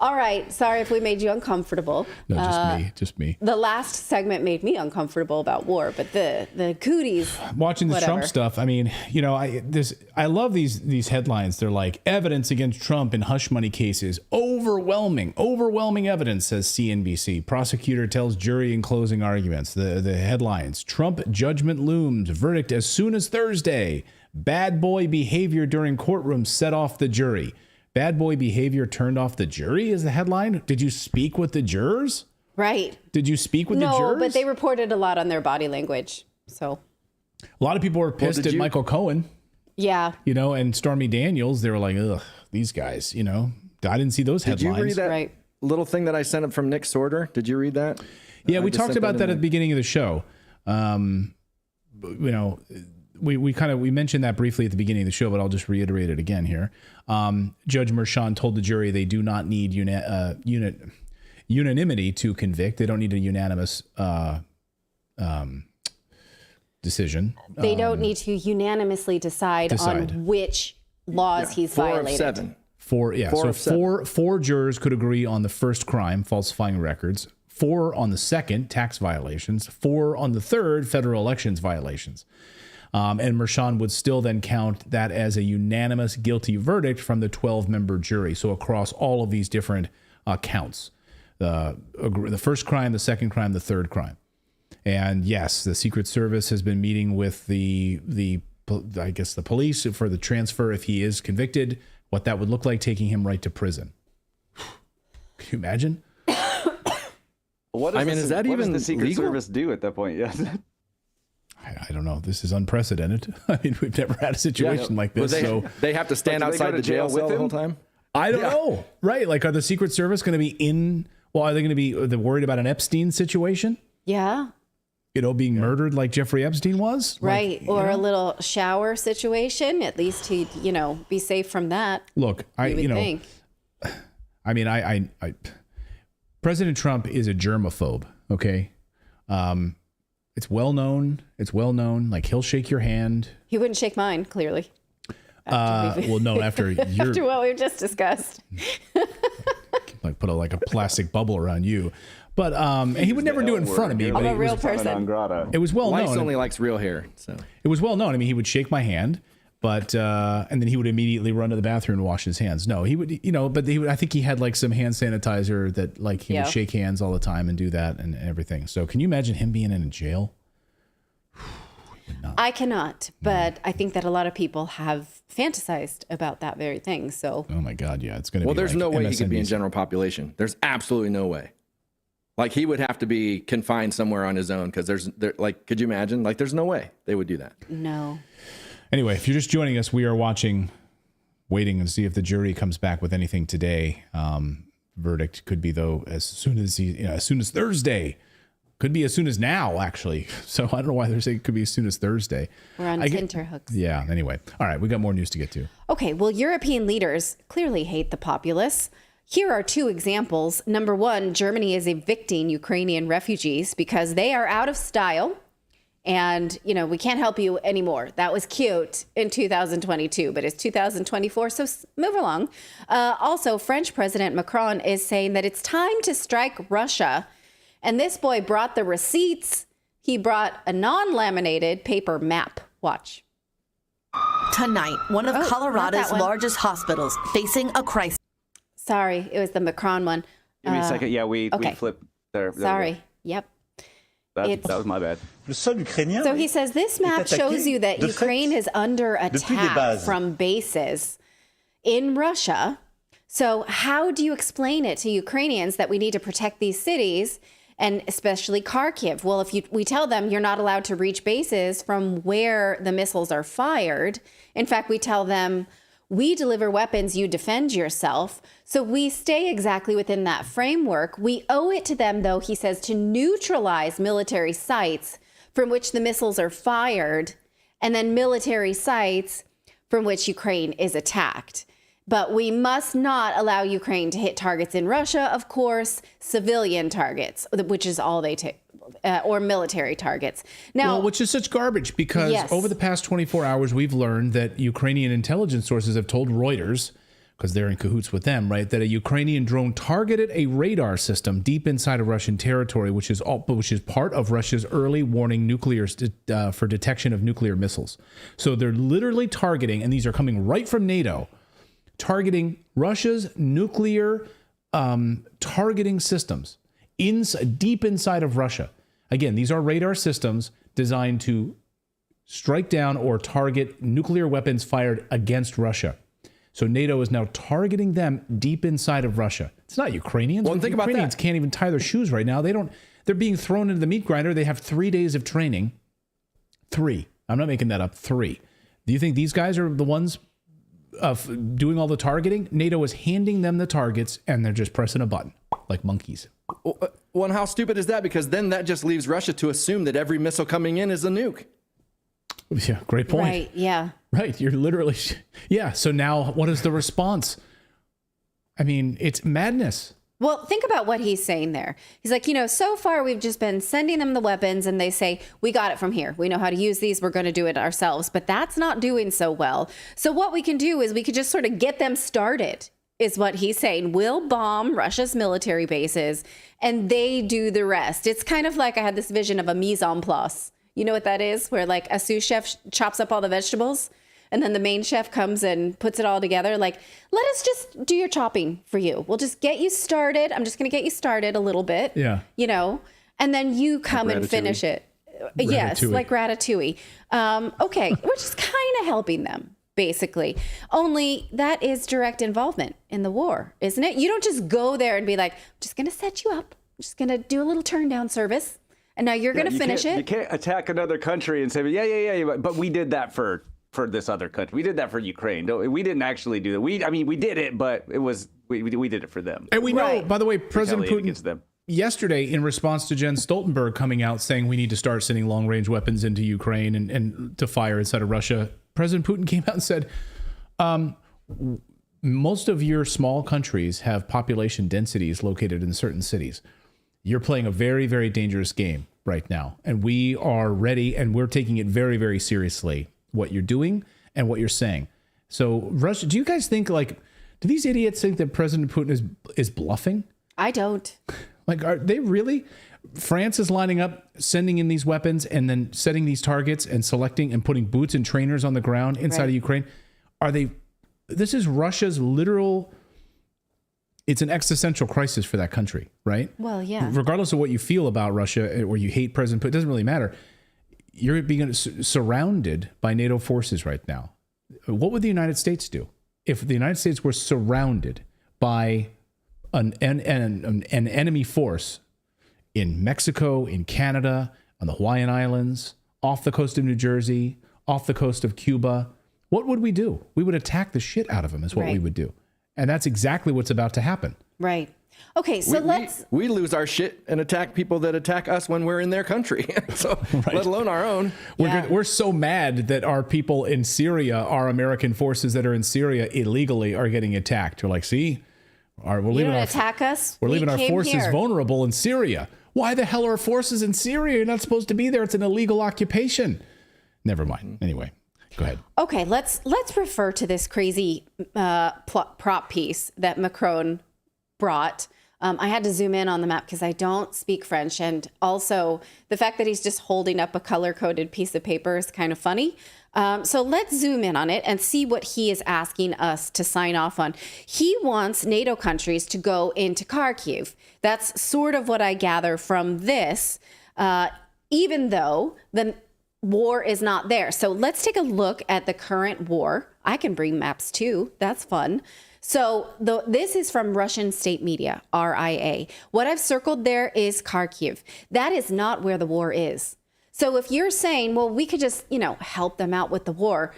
All right. Sorry if we made you uncomfortable. No, just me. The last segment made me uncomfortable about war, but the cooties. Watching the whatever. Trump stuff, I mean, I love these headlines. They're like evidence against Trump in hush money cases. Overwhelming evidence, says CNBC. Prosecutor tells jury in closing arguments. The headlines: Trump judgment looms. Verdict as soon as Thursday. Bad boy behavior during courtroom set off the jury. Bad boy behavior turned off the jury is the headline. Did you speak with the jurors? Right. Did you speak with the jurors? No, but they reported a lot on their body language. So a lot of people were pissed at Michael Cohen. Yeah. And Stormy Daniels. They were like, ugh, these guys, I didn't see those headlines. Did you read that right. little thing that I sent up from Nick Sorter? Did you read that? Yeah, we talked about that at the beginning of the show. We mentioned that briefly at the beginning of the show, but I'll just reiterate it again here. Judge Merchan told the jury they do not need unanimity to convict. They don't need a unanimous decision. They don't need to unanimously decide on which laws he's violated. 4 of 7. Four jurors could agree on the first crime, falsifying records. 4 on the second, tax violations. 4 on the third, federal elections violations. And Merchan would still then count that as a unanimous guilty verdict from the 12-member jury. So across all of these different counts, the first crime, the second crime, the third crime. And yes, the Secret Service has been meeting with the police for the transfer if he is convicted, what that would look like, taking him right to prison. Can you imagine? Is that even the Secret legal? Service do at that point? Yes. I don't know. This is unprecedented. I mean, we've never had a situation like this. They have to stand outside the jail cell the whole time? I don't know. Right. Like, are the Secret Service going to be in Well, are they going to be worried about an Epstein situation? Yeah. Being murdered like Jeffrey Epstein was? Right. Or a little shower situation. At least he'd, be safe from that. Look, think. I mean, President Trump is a germaphobe, okay? It's well known. Like, he'll shake your hand. He wouldn't shake mine, clearly. After after what we've just discussed. Like, put a plastic bubble around you. But and he would never do it in front of me. I'm a real person. It was well known. Weiss only likes real hair, so it was well known. I mean, he would shake my hand, but and then he would immediately run to the bathroom and wash his hands. No, he would, but he would. I think he had like some hand sanitizer that he would shake hands all the time and do that and everything. So can you imagine him being in a jail? I cannot, but I think that a lot of people have fantasized about that very thing. So, oh my God, yeah, it's going to be. Well, there's no way he could be in MSNBC. general population. There's absolutely no way. Like, he would have to be confined somewhere on his own because could you imagine? Like, there's no way they would do that. No. Anyway, if you're just joining us, we are waiting and see if the jury comes back with anything today. Verdict could be though as soon as Thursday. Could be as soon as now, actually. So I don't know why they're saying it could be as soon as Thursday. We're on tenterhooks. Yeah, anyway. All right, we got more news to get to. Okay, well, European leaders clearly hate the populace. Here are two examples. Number one, Germany is evicting Ukrainian refugees because they are out of style. And, we can't help you anymore. That was cute in 2022, but it's 2024, so move along. Also, French President Macron is saying that it's time to strike Russia. And this boy brought the receipts. He brought a non-laminated paper map. Watch. Tonight, one of Colorado's largest hospitals facing a crisis. Sorry, it was the Macron one. Give me a second. Yeah, we flipped there. Sorry. Yep. That was my bad. So he says this map shows you that Ukraine is under attack from bases in Russia. So how do you explain it to Ukrainians that we need to protect these cities, and especially Kharkiv? Well, if we tell them you're not allowed to reach bases from where the missiles are fired. In fact, we tell them we deliver weapons, you defend yourself. So we stay exactly within that framework. We owe it to them, though, he says, to neutralize military sites from which the missiles are fired, and then military sites from which Ukraine is attacked. But we must not allow Ukraine to hit targets in Russia, of course, civilian targets, which is all they take, or military targets. Now, which is such garbage because over the past 24 hours, we've learned that Ukrainian intelligence sources have told Reuters, because they're in cahoots with them, right, that a Ukrainian drone targeted a radar system deep inside of Russian territory, which is part of Russia's early warning for detection of nuclear missiles. So they're literally targeting, and these are coming right from NATO, targeting Russia's nuclear targeting systems deep inside of Russia. Again, these are radar systems designed to strike down or target nuclear weapons fired against Russia. So NATO is now targeting them deep inside of Russia. It's not Ukrainians. Well, think about that. Ukrainians can't even tie their shoes right now. They're being thrown into the meat grinder. They have 3 days of training. 3. I'm not making that up. 3. Do you think these guys are the ones doing all the targeting? NATO is handing them the targets and they're just pressing a button like monkeys. Well, and how stupid is that? Because then that just leaves Russia to assume that every missile coming in is a nuke. Yeah, great point. Right, yeah. Right, you're literally... Yeah, so now what is the response? I mean, it's madness. Well, think about what he's saying there. He's like, so far we've just been sending them the weapons and they say, we got it from here. We know how to use these. We're going to do it ourselves. But that's not doing so well. So what we can do is we could just sort of get them started, is what he's saying. We'll bomb Russia's military bases and they do the rest. It's kind of like I had this vision of a mise en place. You know what that is? Where like a sous chef chops up all the vegetables and then the main chef comes and puts it all together. Like, let us just do your chopping for you. We'll just get you started. I'm just going to get you started a little bit. Yeah. And then you come and finish it. Yes, like Ratatouille. Okay, we're just kind of helping them, basically. Only that is direct involvement in the war, isn't it? You don't just go there and be like, I'm just going to set you up. I'm just going to do a little turn down service. And now you're going to finish it. You can't attack another country and say, yeah, but we did that for this other country. We did that for Ukraine. No, we didn't actually do that. We did it, but it was We did it for them. And we know, Right. by the way, President Retaliate Putin them. yesterday, in response to Jens Stoltenberg coming out saying we need to start sending long-range weapons into Ukraine and to fire inside of Russia, President Putin came out and said, most of your small countries have population densities located in certain cities. You're playing a very, very dangerous game right now. And we are ready, and we're taking it very, very seriously, what you're doing and what you're saying. So, Russia, do you guys think, like, do these idiots think that President Putin is bluffing? I don't. Like, are they really? France is lining up, sending in these weapons, and then setting these targets and selecting and putting boots and trainers on the ground inside of Ukraine. Are they? This is Russia's literal. It's an existential crisis for that country, right? Well, yeah. Regardless of what you feel about Russia or you hate President Putin, it doesn't really matter. You're being surrounded by NATO forces right now. What would the United States do if the United States were surrounded by an enemy force in Mexico, in Canada, on the Hawaiian Islands, off the coast of New Jersey, off the coast of Cuba? What would we do? We would attack the shit out of them is what we would do. And that's exactly what's about to happen. Right. Okay, so we lose our shit and attack people that attack us when we're in their country. So, let alone our own. We're so mad that our people in Syria, our American forces that are in Syria illegally, are getting attacked. We're like, see, we're leaving attack us. We're leaving our came forces here. vulnerable in Syria. Why the hell are forces in Syria? You're not supposed to be there. It's an illegal occupation. Never mind. Anyway, go ahead. Okay, let's refer to this crazy prop piece that Macron brought. I had to zoom in on the map because I don't speak French. And also the fact that he's just holding up a color-coded piece of paper is kind of funny. So let's zoom in on it and see what he is asking us to sign off on. He wants NATO countries to go into Kharkiv. That's sort of what I gather from this, even though the war is not there. So let's take a look at the current war. I can bring maps too. That's fun. So this is from Russian state media, RIA. What I've circled there is Kharkiv. That is not where the war is. So if you're saying, well, we could just, help them out with the war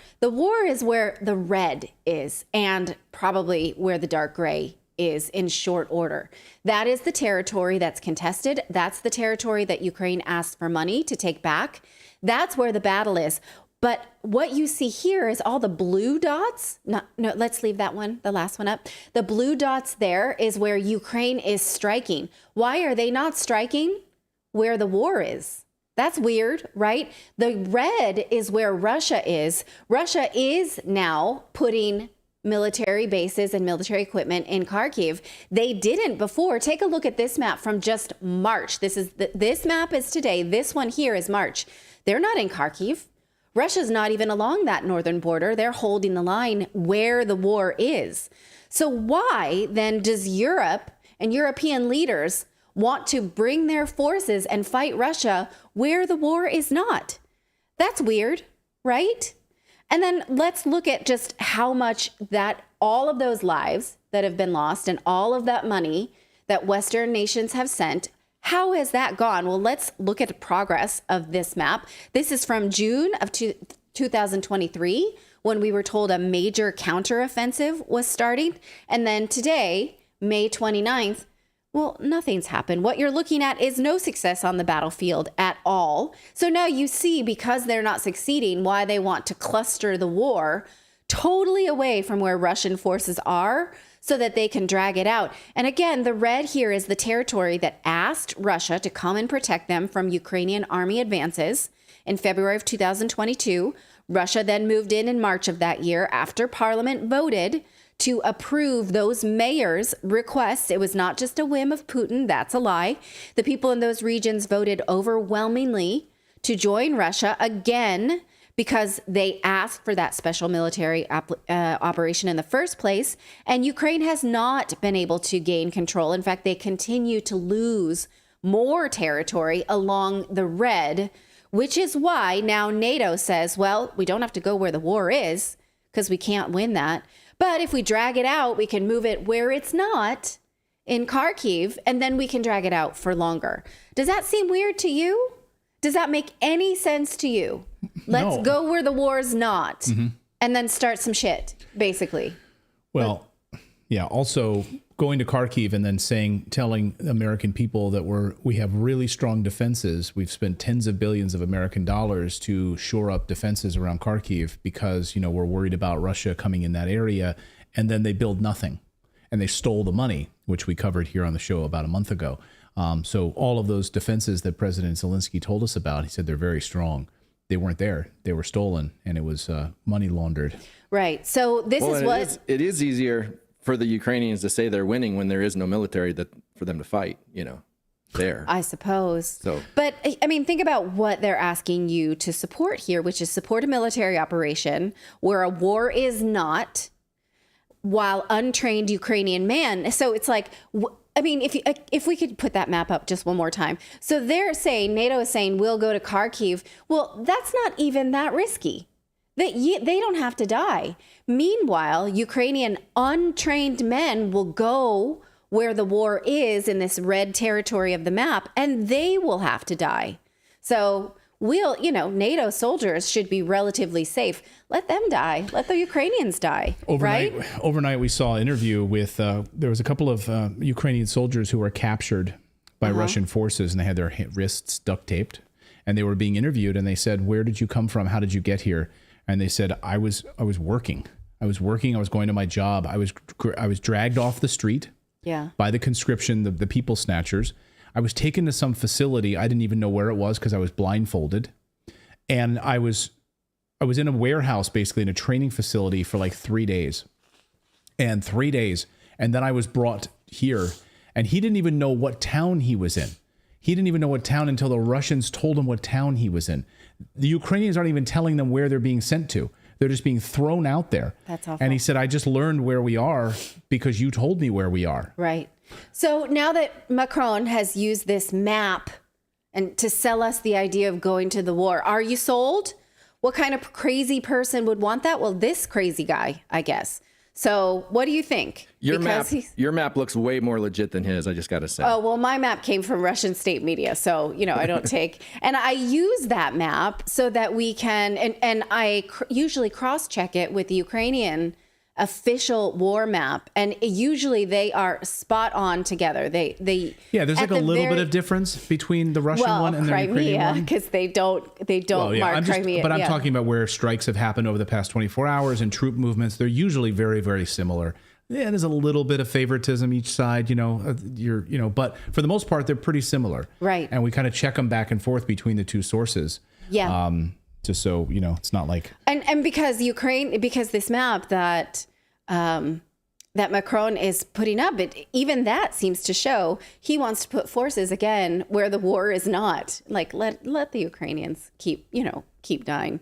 is where the red is and probably where the dark gray is in short order. That is the territory that's contested. That's the territory that Ukraine asked for money to take back. That's where the battle is. But what you see here is all the blue dots. No, let's leave that one, the last one up. The blue dots there is where Ukraine is striking. Why are they not striking where the war is? That's weird, right? The red is where Russia is. Russia is now putting military bases and military equipment in Kharkiv. They didn't before. Take a look at this map from just March. This map is today. This one here is March. They're not in Kharkiv. Russia's not even along that northern border. They're holding the line where the war is. So why then does Europe and European leaders want to bring their forces and fight Russia where the war is not? That's weird, right? And then let's look at just how much that all of those lives that have been lost and all of that money that Western nations have sent, how has that gone? Well, let's look at the progress of this map. This is from June of 2023, when we were told a major counteroffensive was starting. And then today, May 29th, well, nothing's happened. What you're looking at is no success on the battlefield at all. So now you see, because they're not succeeding, why they want to cluster the war totally away from where Russian forces are so that they can drag it out. And again, the red here is the territory that asked Russia to come and protect them from Ukrainian army advances. In February of 2022, Russia then moved in March of that year after Parliament voted to approve those mayors' requests. It was not just a whim of Putin. That's a lie. The people in those regions voted overwhelmingly to join Russia again because they asked for that special military operation in the first place. And Ukraine has not been able to gain control. In fact, they continue to lose more territory along the red, which is why now NATO says, well, we don't have to go where the war is because we can't win that. But if we drag it out, we can move it where it's not in Kharkiv, and then we can drag it out for longer. Does that seem weird to you? Does that make any sense to you? Let's go where the war's not, and then start some shit, basically. Well, Yeah. Also, going to Kharkiv and then telling American people that we have really strong defenses. We've spent tens of billions of American dollars to shore up defenses around Kharkiv because, we're worried about Russia coming in that area. And then they build nothing. And they stole the money, which we covered here on the show about a month ago. So all of those defenses that President Zelensky told us about, he said they're very strong. They weren't there. They were stolen, and it was money laundered. Right. So it is easier for the Ukrainians to say they're winning when there is no military for them to fight, there. I suppose. So, but I mean, think about what they're asking you to support here, which is support a military operation where a war is not, while untrained Ukrainian men. So it's like, I mean, if we could put that map up just one more time. So they're saying, NATO is saying, we'll go to Kharkiv. Well, that's not even that risky. They don't have to die. Meanwhile, Ukrainian untrained men will go where the war is in this red territory of the map, and they will have to die. So NATO soldiers should be relatively safe. Let them die. Let the Ukrainians die. Overnight, we saw an interview with, there was a couple of Ukrainian soldiers who were captured by Russian forces, and they had their wrists duct taped, and they were being interviewed, and they said, "Where did you come from? How did you get here?" And they said, I was working. I was going to my job. I was dragged off the street by the conscription, the people snatchers. I was taken to some facility. I didn't even know where it was because I was blindfolded. And I was in a warehouse, basically in a training facility for like 3 days. And then I was brought here. And he didn't even know what town he was in. He didn't even know what town until the Russians told him what town he was in. The Ukrainians aren't even telling them where they're being sent to. They're just being thrown out there. That's awful. And he said, I just learned where we are because you told me where we are. Right. So now that Macron has used this map and to sell us the idea of going to the war, are you sold? What kind of crazy person would want that? Well, this crazy guy, I guess. So what do you think? Your map looks way more legit than his, I just got to say. Oh, well, my map came from Russian state media. So, I don't take, and I use that map so that we can, and I usually cross-check it with the Ukrainian official war map, and usually they are spot on together. There's like a little bit of difference between the Russian one and the Ukrainian one, because they don't mark Crimea. But I'm talking about where strikes have happened over the past 24 hours and troop movements. They're usually very, very similar. Yeah, there's a little bit of favoritism each side, but for the most part, they're pretty similar. Right. And we kind of check them back and forth between the two sources. Yeah. Just so, it's not like. And because because this map that Macron is putting up, even that seems to show he wants to put forces again where the war is not. Like, let the Ukrainians keep dying.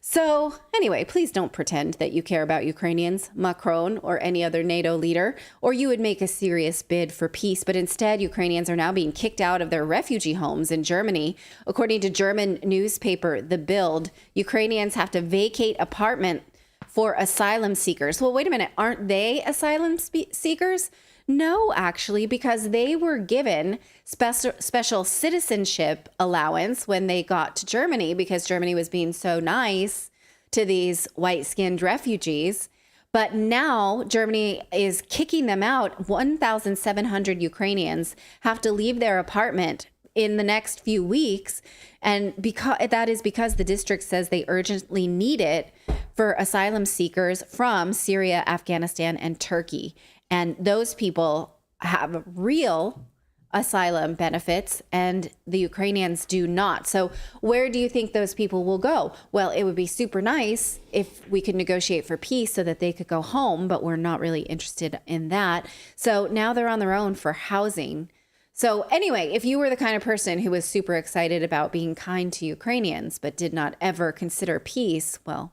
So anyway, please don't pretend that you care about Ukrainians, Macron, or any other NATO leader, or you would make a serious bid for peace. But instead, Ukrainians are now being kicked out of their refugee homes in Germany. According to German newspaper The Bild, Ukrainians have to vacate apartment for asylum seekers. Well, wait a minute. Aren't they asylum seekers? No, actually, because they were given special citizenship allowance when they got to Germany, because Germany was being so nice to these white-skinned refugees. But now Germany is kicking them out. 1,700 Ukrainians have to leave their apartment in the next few weeks. And because the district says they urgently need it for asylum seekers from Syria, Afghanistan, and Turkey. And those people have real asylum benefits and the Ukrainians do not. So where do you think those people will go? Well, it would be super nice if we could negotiate for peace so that they could go home, but we're not really interested in that. So now they're on their own for housing. So anyway, if you were the kind of person who was super excited about being kind to Ukrainians but did not ever consider peace, well,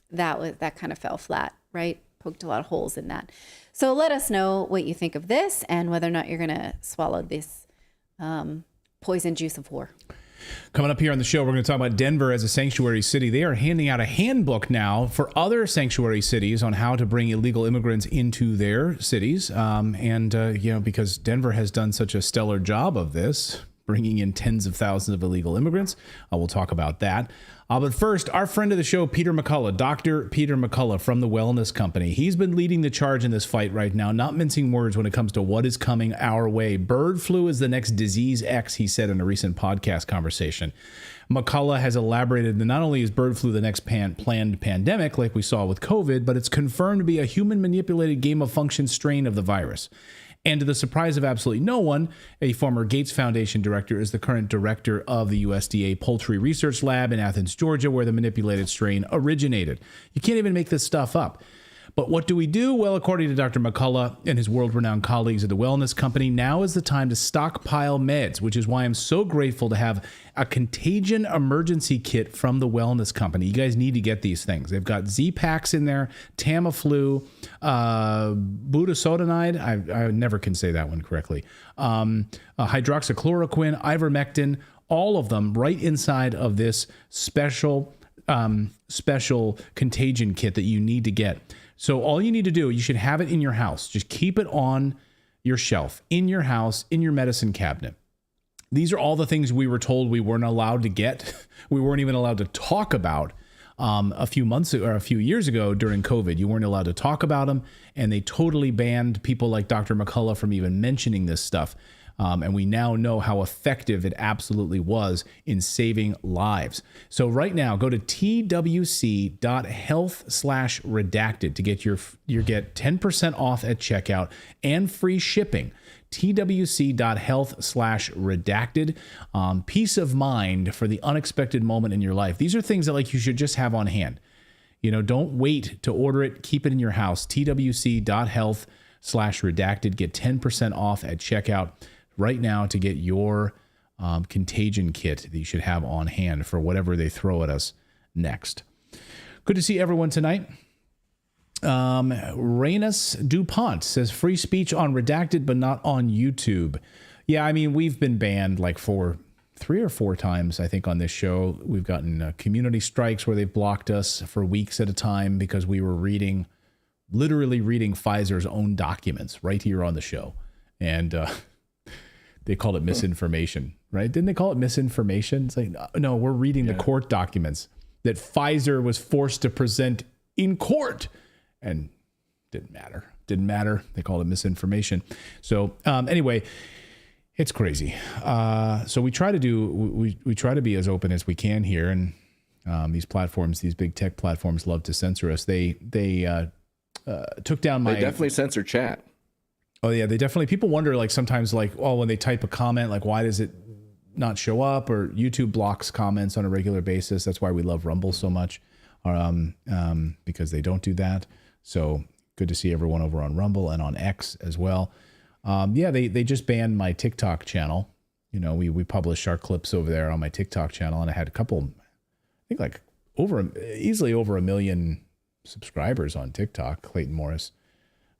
that kind of fell flat, right? Poked a lot of holes in that. So let us know what you think of this and whether or not you're going to swallow this poison juice of war. Coming up here on the show, we're going to talk about Denver as a sanctuary city. They are handing out a handbook now for other sanctuary cities on how to bring illegal immigrants into their cities. Because Denver has done such a stellar job of this, bringing in tens of thousands of illegal immigrants. We'll talk about that. But first, our friend of the show, Peter McCullough, Dr. Peter McCullough from the Wellness Company. He's been leading the charge in this fight right now, not mincing words when it comes to what is coming our way. Bird flu is the next disease X, he said in a recent podcast conversation. McCullough has elaborated that not only is bird flu the next planned pandemic, like we saw with COVID, but it's confirmed to be a human-manipulated gain-of-function strain of the virus. And to the surprise of absolutely no one, a former Gates Foundation director is the current director of the USDA Poultry Research Lab in Athens, Georgia, where the manipulated strain originated. You can't even make this stuff up. But what do we do? Well, according to Dr. McCullough and his world-renowned colleagues at the Wellness Company, now is the time to stockpile meds, which is why I'm so grateful to have a Contagion emergency kit from the Wellness Company. You guys need to get these things. They've got Z-Paks in there, Tamiflu, budesonide, I never can say that one correctly, hydroxychloroquine, ivermectin, all of them right inside of this special Contagion kit that you need to get. So all you need to do, you should have it in your house. Just keep it on your shelf, in your house, in your medicine cabinet. These are all the things we were told we weren't allowed to get. We weren't even allowed to talk about a few months or a few years ago during COVID. You weren't allowed to talk about them, and they totally banned people like Dr. McCullough from even mentioning this stuff. And we now know how effective it absolutely was in saving lives. So right now, go to twc.health/redacted to get your get 10% off at checkout and free shipping. twc.health/redacted. Peace of mind for the unexpected moment in your life. These are things that like you should just have on hand. You know, don't wait to order it. Keep it in your house. twc.health/redacted. Get 10% off at checkout right now to get your Contagion kit that you should have on hand for whatever they throw at us next. Good to see everyone tonight. Rainus DuPont says free speech on Redacted, but not on YouTube. Yeah, I mean, we've been banned like 3 or 4 times, I think, on this show. We've gotten community strikes where they've blocked us for weeks at a time because we were literally reading Pfizer's own documents right here on the show. And they called it misinformation, right? Didn't they call it misinformation? It's like, no, we're reading the court documents that Pfizer was forced to present in court. And didn't matter. They called it misinformation. So anyway, it's crazy. So we try to be as open as we can here. And these platforms, these big tech platforms love to censor us. They took down my... They definitely censor chat. Oh yeah, they definitely. People wonder like sometimes like, oh, when they type a comment, like why does it not show up? Or YouTube blocks comments on a regular basis. That's why we love Rumble so much, because they don't do that. So good to see everyone over on Rumble and on X as well. Yeah, they just banned my TikTok channel. You know, we publish our clips over there on my TikTok channel, and I had a couple, I think like easily over 1 million subscribers on TikTok. Clayton Morris.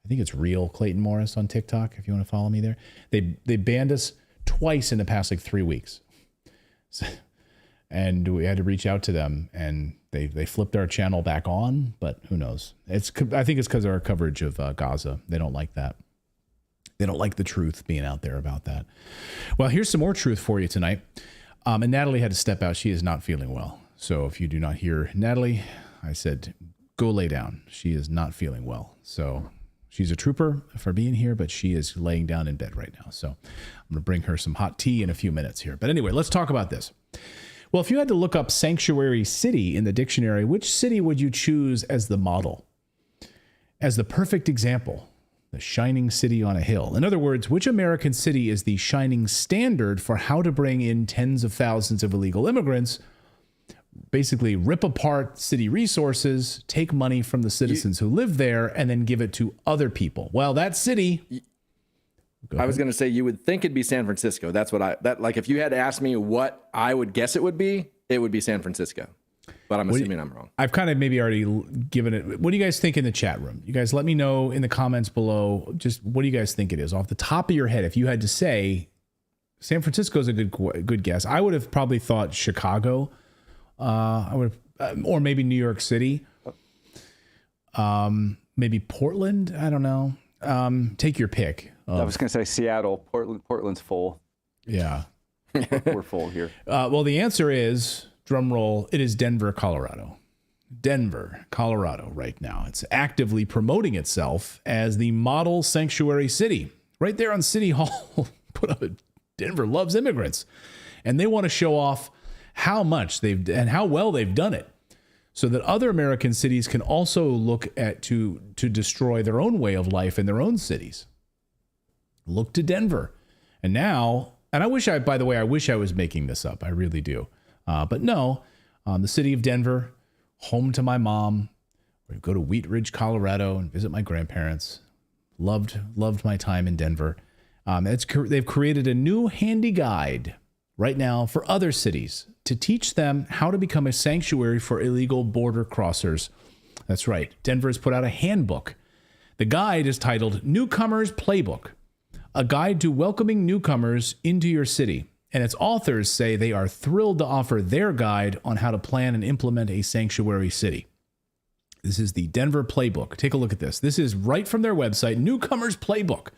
I think it's real Clayton Morris on TikTok, if you want to follow me there. They banned us twice in the past like 3 weeks. And we had to reach out to them, and they flipped our channel back on, but who knows? I think it's because of our coverage of Gaza. They don't like that. They don't like the truth being out there about that. Well, here's some more truth for you tonight. And Natalie had to step out. She is not feeling well. So if you do not hear Natalie, I said, go lay down. She is not feeling well. So... she's a trooper for being here, but she is laying down in bed right now. So I'm going to bring her some hot tea in a few minutes here. But anyway, let's talk about this. Well, if you had to look up sanctuary city in the dictionary, which city would you choose as the model? As the perfect example? The shining city on a hill. In other words, which American city is the shining standard for how to bring in tens of thousands of illegal immigrants, basically rip apart city resources, take money from the citizens who live there, and then give it to other people? Well, that city... I was going to say, you would think it'd be San Francisco. That's what like if you had to ask me what I would guess it would be San Francisco. But I'm assuming I'm wrong. I've kind of maybe already given it. What do you guys think in the chat room? You guys let me know in the comments below. Just what do you guys think it is? Off the top of your head, if you had to say San Francisco is a good guess. I would have probably thought Chicago. Or maybe New York City. Maybe Portland. I don't know. Take your pick. I was going to say Seattle. Portland's full. Yeah. We're full here. Well, the answer is, drum roll, it is Denver, Colorado. Denver, Colorado right now. It's actively promoting itself as the model sanctuary city. Right there on City Hall, put up Denver loves immigrants. And they want to show off how much they've and how well they've done it, so that other American cities can also look at to destroy their own way of life in their own cities. Look to Denver. And now, and I wish I was making this up. I really do. But no, the city of Denver, home to my mom. We go to Wheat Ridge, Colorado, and visit my grandparents. Loved my time in Denver. They've created a new handy guide right now for other cities to teach them how to become a sanctuary for illegal border crossers. That's right. Denver has put out a handbook. The guide is titled Newcomer's Playbook, a guide to welcoming newcomers into your city. And its authors say they are thrilled to offer their guide on how to plan and implement a sanctuary city. This is the Denver Playbook. Take a look at this. This is right from their website, Newcomer's Playbook,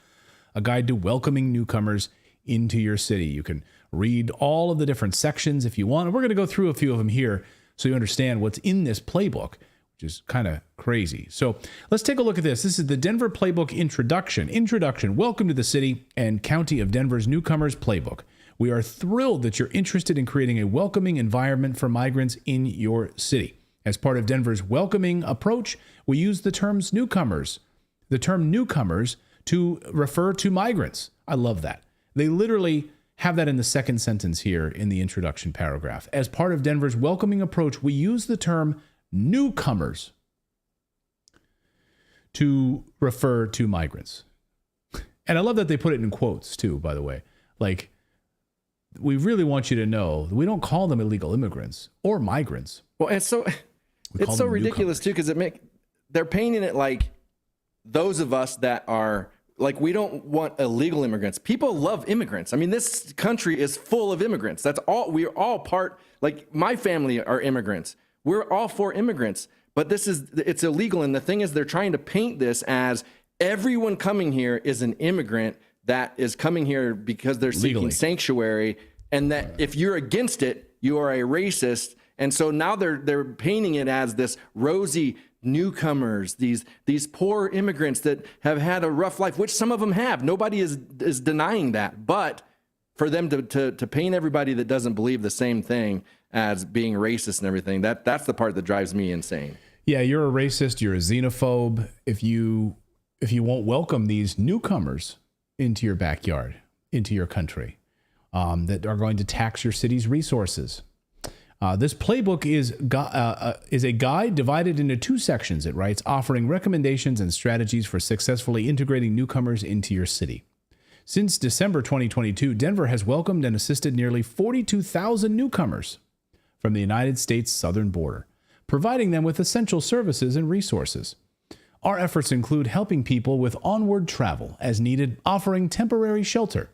a guide to welcoming newcomers into your city. You can read all of the different sections if you want. And we're going to go through a few of them here so you understand what's in this playbook, which is kind of crazy. So let's take a look at this. This is the Denver Playbook Introduction. Welcome to the city and county of Denver's Newcomers Playbook. We are thrilled that you're interested in creating a welcoming environment for migrants in your city. As part of Denver's welcoming approach, we use the term newcomers to refer to migrants. I love that. They literally have that in the second sentence here in the introduction paragraph. As part of Denver's welcoming approach, we use the term newcomers to refer to migrants. And I love that they put it in quotes too, by the way. Like, we really want you to know that we don't call them illegal immigrants or migrants. Well, it's so ridiculous too, because they're painting it like those of us that are like, we don't want illegal immigrants. People love immigrants. I mean, this country is full of immigrants. That's all. We're all part, like my family are immigrants. We're all for immigrants, but it's illegal. And the thing is, they're trying to paint this as everyone coming here is an immigrant that is coming here because they're seeking sanctuary. And that if you're against it, you are a racist. And so now they're painting it as this rosy newcomers, these poor immigrants that have had a rough life, which some of them have. Nobody is denying that. But for them to paint everybody that doesn't believe the same thing as being racist and everything, that's the part that drives me insane. Yeah, you're a racist, you're a xenophobe if you won't welcome these newcomers into your backyard, into your country, that are going to tax your city's resources. This playbook is a guide divided into two sections, it writes, offering recommendations and strategies for successfully integrating newcomers into your city. Since December 2022, Denver has welcomed and assisted nearly 42,000 newcomers from the United States southern border, providing them with essential services and resources. Our efforts include helping people with onward travel as needed, offering temporary shelter,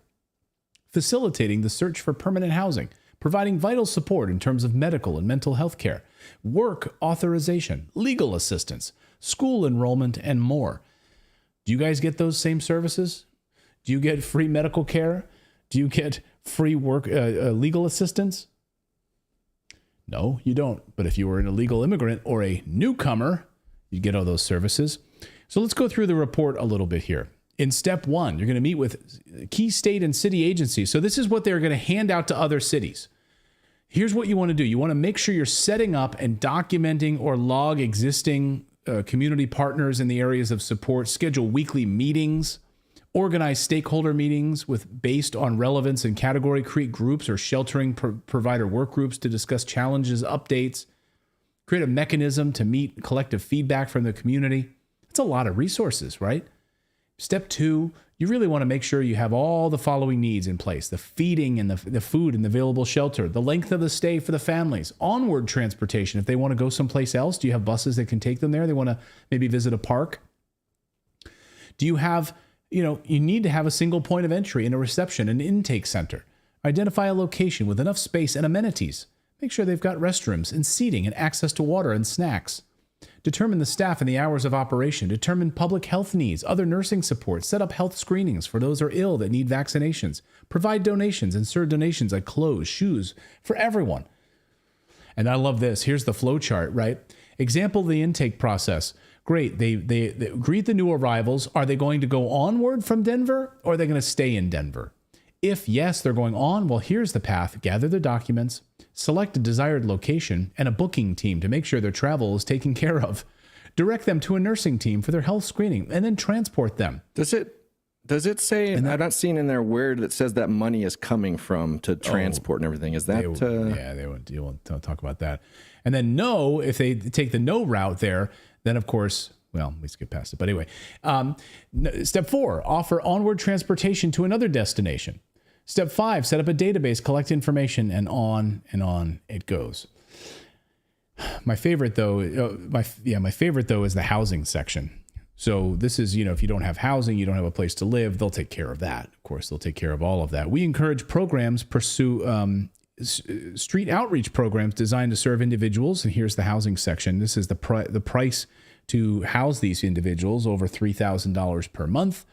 facilitating the search for permanent housing, providing vital support in terms of medical and mental health care, work authorization, legal assistance, school enrollment, and more. Do you guys get those same services? Do you get free medical care? Do you get free work legal assistance? No, you don't. But if you were an illegal immigrant or a newcomer, you get all those services. So let's go through the report a little bit here. In step 1, you're going to meet with key state and city agencies. So this is what they're going to hand out to other cities. Here's what you want to do. You want to make sure you're setting up and documenting or log existing community partners in the areas of support, schedule weekly meetings, organize stakeholder meetings based on relevance and category, create groups or sheltering provider work groups to discuss challenges, updates, create a mechanism to meet collective feedback from the community. It's a lot of resources, right? Step 2, you really want to make sure you have all the following needs in place: the feeding and the food and the available shelter, the length of the stay for the families, onward transportation. If they want to go someplace else, do you have buses that can take them there? They want to maybe visit a park. Do you have, you need to have a single point of entry and a reception, an intake center. Identify a location with enough space and amenities. Make sure they've got restrooms and seating and access to water and snacks. determine the staff and the hours of operation, determine public health needs, other nursing support, set up health screenings for those who are ill that need vaccinations, provide donations, insert donations like clothes, shoes for everyone. And I love this. Here's the flow chart, right? Example of the intake process. Great. They greet the new arrivals. Are they going to go onward from Denver, or are they going to stay in Denver? If yes, they're going on, well, here's the path. Gather the documents, select a desired location and a booking team to make sure their travel is taken care of. Direct them to a nursing team for their health screening, and then transport them. Does it say, I'm not seeing in there where that says that money is coming from to transport and everything. Is that? They won't talk about that. And then no, if they take the no route there, then of course, well, we skip past it. But anyway, step 4, offer onward transportation to another destination. Step 5, set up a database, collect information, and on it goes. My favorite though, my favorite though is the housing section. So this is, if you don't have housing, you don't have a place to live, they'll take care of that. Of course, they'll take care of all of that. We encourage programs, pursue street outreach programs designed to serve individuals. And here's the housing section. This is the price to house these individuals, over $3,000 per month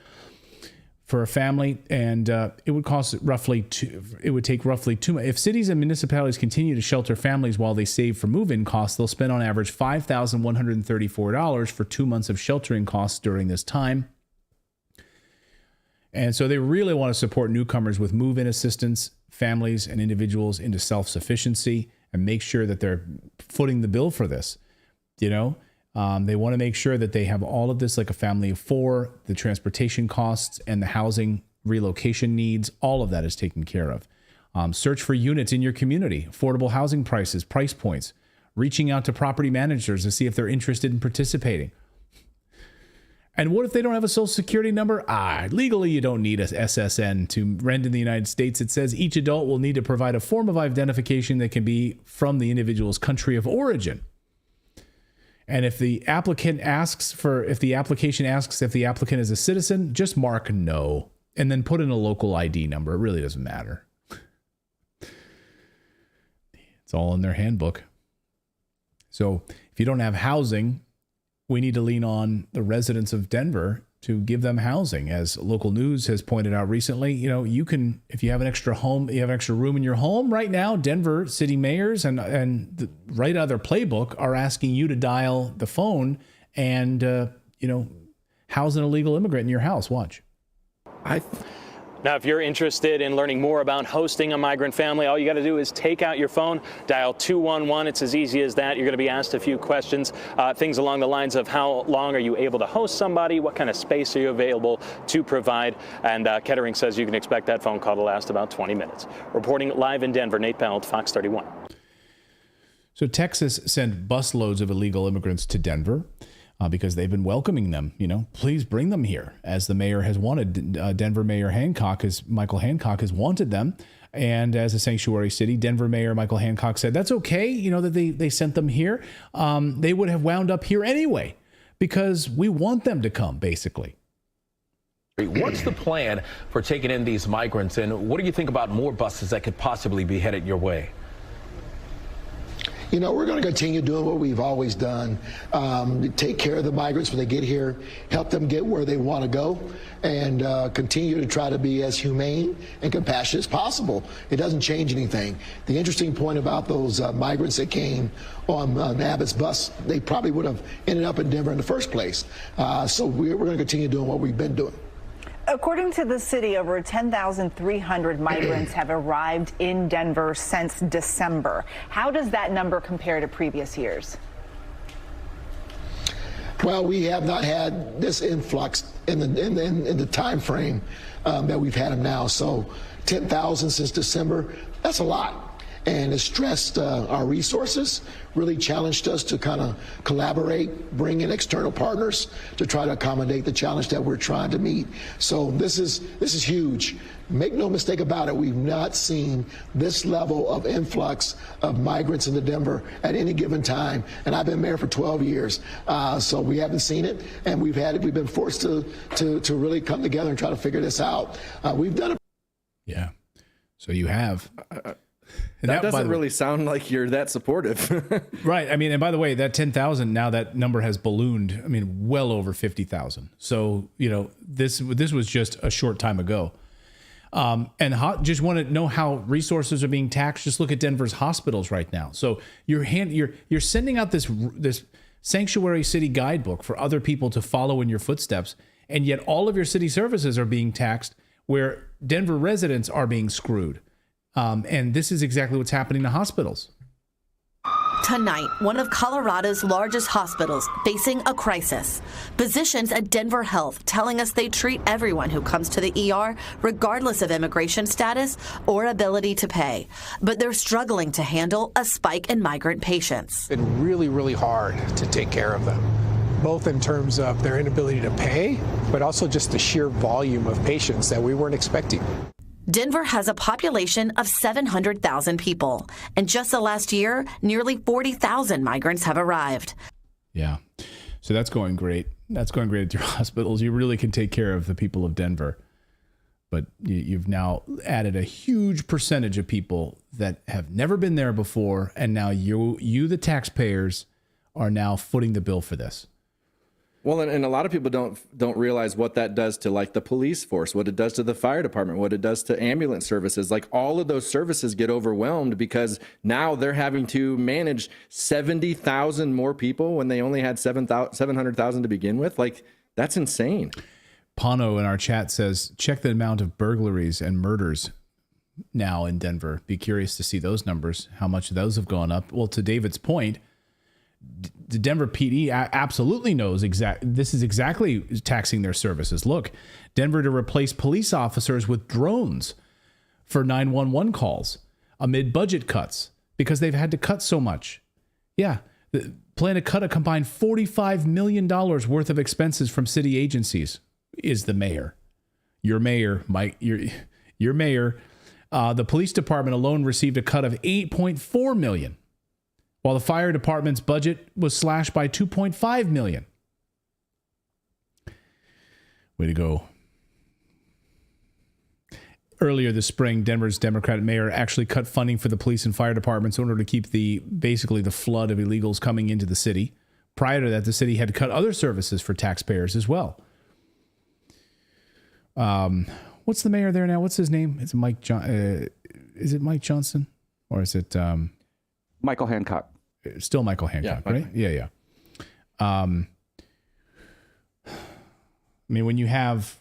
for a family, and it would cost roughly if cities and municipalities continue to shelter families while they save for move-in costs, they'll spend on average $5,134 for 2 months of sheltering costs during this time. And so they really want to support newcomers with move-in assistance, families and individuals into self-sufficiency, and make sure that they're footing the bill for this. They want to make sure that they have all of this, like a family of 4, the transportation costs and the housing relocation needs, all of that is taken care of. Search for units in your community, affordable housing prices, price points, reaching out to property managers to see if they're interested in participating. And what if they don't have a social security number? Legally, you don't need a SSN to rent in the United States. It says each adult will need to provide a form of identification that can be from the individual's country of origin. And if the application asks if the applicant is a citizen, just mark no, and then put in a local ID number. It really doesn't matter. It's all in their handbook. So if you don't have housing, we need to lean on the residents of Denver to give them housing. As local news has pointed out recently, you can, if you have an extra home, you have an extra room in your home right now, Denver city mayors and right out of their playbook are asking you to dial the phone and, house an illegal immigrant in your house. Watch. Now, if you're interested in learning more about hosting a migrant family, all you got to do is take out your phone, dial 211. It's as easy as that. You're going to be asked a few questions, things along the lines of how long are you able to host somebody? What kind of space are you available to provide? And Kettering says you can expect that phone call to last about 20 minutes. Reporting live in Denver, Nate Pelt, Fox 31. So Texas sent busloads of illegal immigrants to Denver. Because they've been welcoming them, please bring them here, as the mayor has wanted. Denver Mayor Michael Hancock has wanted them. And as a sanctuary city, Denver Mayor Michael Hancock said, that's okay, that they sent them here. They would have wound up here anyway, because we want them to come, basically. What's the plan for taking in these migrants? And what do you think about more buses that could possibly be headed your way? We're going to continue doing what we've always done, take care of the migrants when they get here, help them get where they want to go, and continue to try to be as humane and compassionate as possible. It doesn't change anything. The interesting point about those migrants that came on Abbott's bus, they probably would have ended up in Denver in the first place. So we're going to continue doing what we've been doing. According to the city, over 10,300 migrants have arrived in Denver since December. How does that number compare to previous years? Well, we have not had this influx in the time frame that we've had them now. So 10,000 since December, that's a lot. And it stressed our resources, really challenged us to kind of collaborate, bring in external partners to try to accommodate the challenge that we're trying to meet. So this is huge. Make no mistake about it, we've not seen this level of influx of migrants into Denver at any given time. And I've been mayor for 12 years, so we haven't seen it. And we've been forced to really come together and try to figure this out. We've done it. Yeah. So you have. And that doesn't really sound like you're that supportive. Right. I mean, and by the way, that 10,000, now that number has ballooned, I mean, well over 50,000. So, this was just a short time ago. Just want to know how resources are being taxed. Just look at Denver's hospitals right now. So you're sending out this sanctuary city guidebook for other people to follow in your footsteps. And yet all of your city services are being taxed where Denver residents are being screwed. And this is exactly what's happening to hospitals. Tonight, one of Colorado's largest hospitals facing a crisis. Physicians at Denver Health telling us they treat everyone who comes to the ER, regardless of immigration status or ability to pay. But they're struggling to handle a spike in migrant patients. It's been really, really hard to take care of them, both in terms of their inability to pay, but also just the sheer volume of patients that we weren't expecting. Denver has a population of 700,000 people, and just the last year, nearly 40,000 migrants have arrived. Yeah, so that's going great. That's going great at your hospitals. You really can take care of the people of Denver, but you've now added a huge percentage of people that have never been there before, and now you the taxpayers, are now footing the bill for this. Well, and a lot of people don't realize what that does to like the police force, what it does to the fire department, what it does to ambulance services. Like all of those services get overwhelmed because now they're having to manage 70,000 more people when they only had 700,000 to begin with. Like that's insane. Pano in our chat says, check the amount of burglaries and murders now in Denver. Be curious to see those numbers, how much those have gone up. Well, to David's point, the Denver PD absolutely knows this is exactly taxing their services. Look, Denver to replace police officers with drones for 911 calls amid budget cuts because they've had to cut so much. Yeah, plan to cut a combined $45 million worth of expenses from city agencies is the mayor. Your mayor, Mike, your mayor. The police department alone received a cut of $8.4 million. While the fire department's budget was slashed by $2.5 million. Way to go. Earlier this spring, Denver's Democratic mayor actually cut funding for the police and fire departments in order to keep basically the flood of illegals coming into the city. Prior to that, the city had to cut other services for taxpayers as well. What's the mayor there now? What's his name? It's Mike is it Mike Johnson? Or is it Michael Hancock? Still Michael Hancock, right? Yeah. I mean, when you have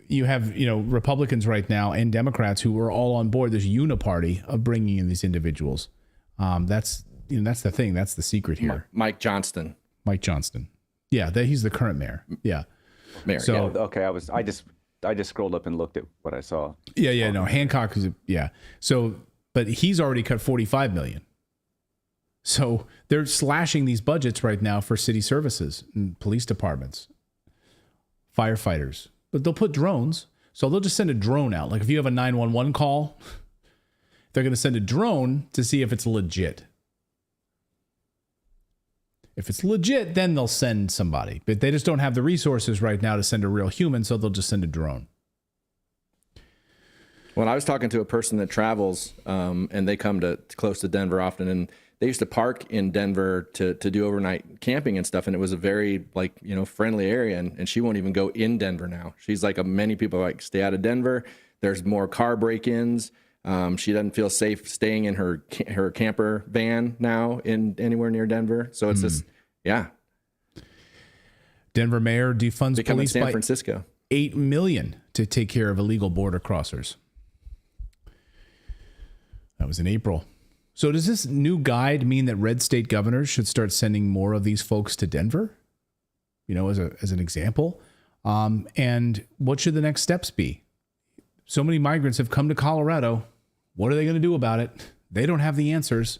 Republicans right now and Democrats who are all on board this uniparty of bringing in these individuals. That's the thing. That's the secret here. Mike Johnston. Yeah, he's the current mayor. Yeah. Mayor. So okay, I just scrolled up and looked at what I saw. Yeah. No, Hancock is So, but he's already cut $45 million. So they're slashing these budgets right now for city services and police departments, firefighters. But they'll put drones. So they'll just send a drone out. Like if you have a 911 call, they're going to send a drone to see if it's legit. If it's legit, then they'll send somebody. But they just don't have the resources right now to send a real human, so they'll just send a drone. Well, I was talking to a person that travels, and they come to close to Denver often, and they used to park in Denver to do overnight camping and stuff, and it was a very friendly area, and she won't even go in Denver now. She's like, many people stay out of Denver. There's more car break-ins. She doesn't feel safe staying in her camper van now in anywhere near Denver. So it's just, yeah. Denver mayor defunds Becoming police San by Francisco. $8 million to take care of illegal border crossers. That was in April. So does this new guide mean that red state governors should start sending more of these folks to Denver? As an example. And what should the next steps be? So many migrants have come to Colorado. What are they going to do about it? They don't have the answers,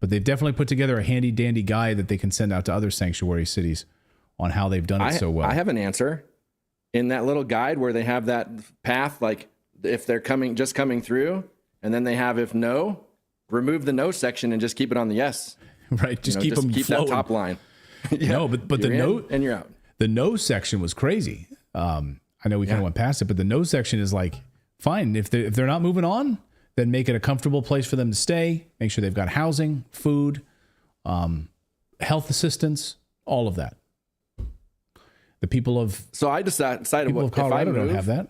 but they've definitely put together a handy dandy guide that they can send out to other sanctuary cities on how they've done it so well. I have an answer in that little guide where they have that path, like if they're just coming through, and then they have if no. Remove the no section and just keep it on the yes. Right. Just keep them keep flowing. that top line. Yeah, no, but the no and you're out. The no section was crazy. I know we kind of went past it, but the no section is like, fine. If they're not moving on, then make it a comfortable place for them to stay. Make sure they've got housing, food, health assistance, all of that. The people of I decided people of Colorado don't have that.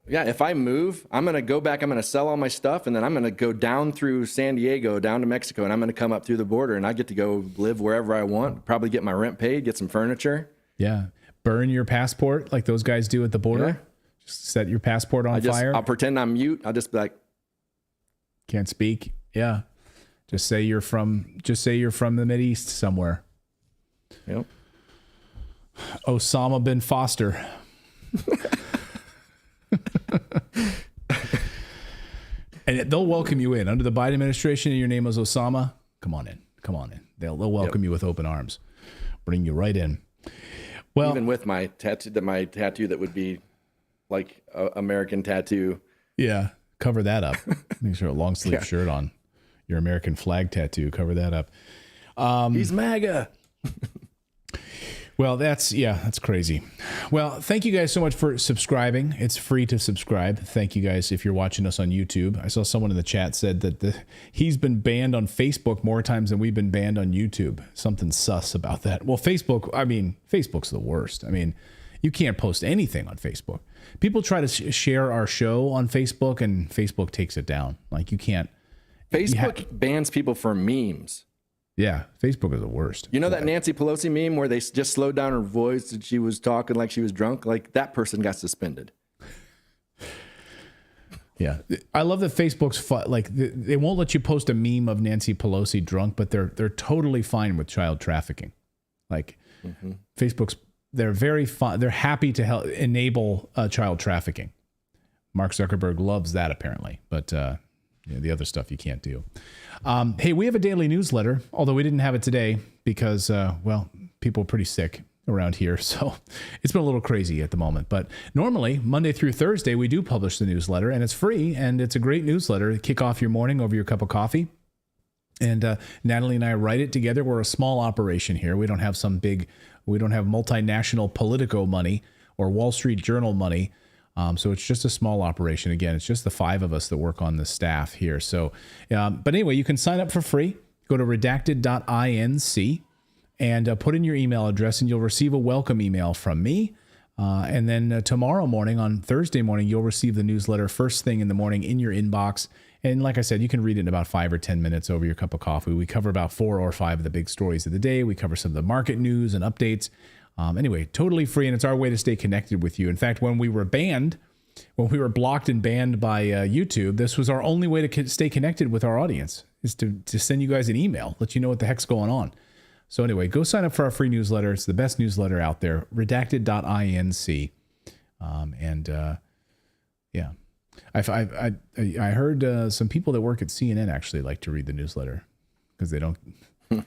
Yeah, if I move, I'm going to go back, I'm going to sell all my stuff, and then I'm going to go down through San Diego, down to Mexico, and I'm going to come up through the border, and I get to go live wherever I want, probably get my rent paid, get some furniture. Yeah. Burn your passport like those guys do at the border. Yeah. Just set your passport on fire. I'll pretend I'm mute. I'll just be like, can't speak. Yeah. Just say you're from the Mideast somewhere. Yep. Osama bin Foster. And they'll welcome you in. Under the Biden administration and your name is Osama, come on in. They'll welcome you with open arms. Bring you right in. Well, even with my tattoo that would be like an American tattoo. Yeah, cover that up. Make sure a long sleeve shirt on. Your American flag tattoo, cover that up. He's MAGA. Well, that's crazy. Well, thank you guys so much for subscribing. It's free to subscribe. Thank you guys if you're watching us on YouTube. I saw someone in the chat said that he's been banned on Facebook more times than we've been banned on YouTube. Something sus about that. Well, Facebook's the worst. I mean, you can't post anything on Facebook. People try to share our show on Facebook, and Facebook takes it down. Like, you can't. Facebook bans people for memes. Yeah, Facebook is the worst. You know that Nancy Pelosi meme where they just slowed down her voice and she was talking like she was drunk? Like, that person got suspended. Yeah. I love that Facebook's they won't let you post a meme of Nancy Pelosi drunk, but they're totally fine with child trafficking. Like, Facebook's, they're very fun. They're happy to enable child trafficking. Mark Zuckerberg loves that, apparently, but the other stuff you can't do. Hey, we have a daily newsletter, although we didn't have it today because, people are pretty sick around here. So it's been a little crazy at the moment. But normally, Monday through Thursday, we do publish the newsletter, and it's free, and it's a great newsletter to kick off your morning over your cup of coffee. And Natalie and I write it together. We're a small operation here. We don't have multinational Politico money or Wall Street Journal money. So it's just a small operation. Again, it's just the 5 of us that work on the staff here. So, but anyway, you can sign up for free. Go to redacted.inc and put in your email address, and you'll receive a welcome email from me. And then tomorrow morning, on Thursday morning, you'll receive the newsletter first thing in the morning in your inbox. And like I said, you can read it in about 5 or 10 minutes over your cup of coffee. We cover about 4 or 5 of the big stories of the day. We cover some of the market news and updates. Anyway, totally free, and it's our way to stay connected with you. In fact, when we were blocked and banned by YouTube, this was our only way to stay connected with our audience, is to send you guys an email, let you know what the heck's going on. So anyway, go sign up for our free newsletter. It's the best newsletter out there, redacted.inc. I heard some people that work at CNN actually like to read the newsletter because they don't get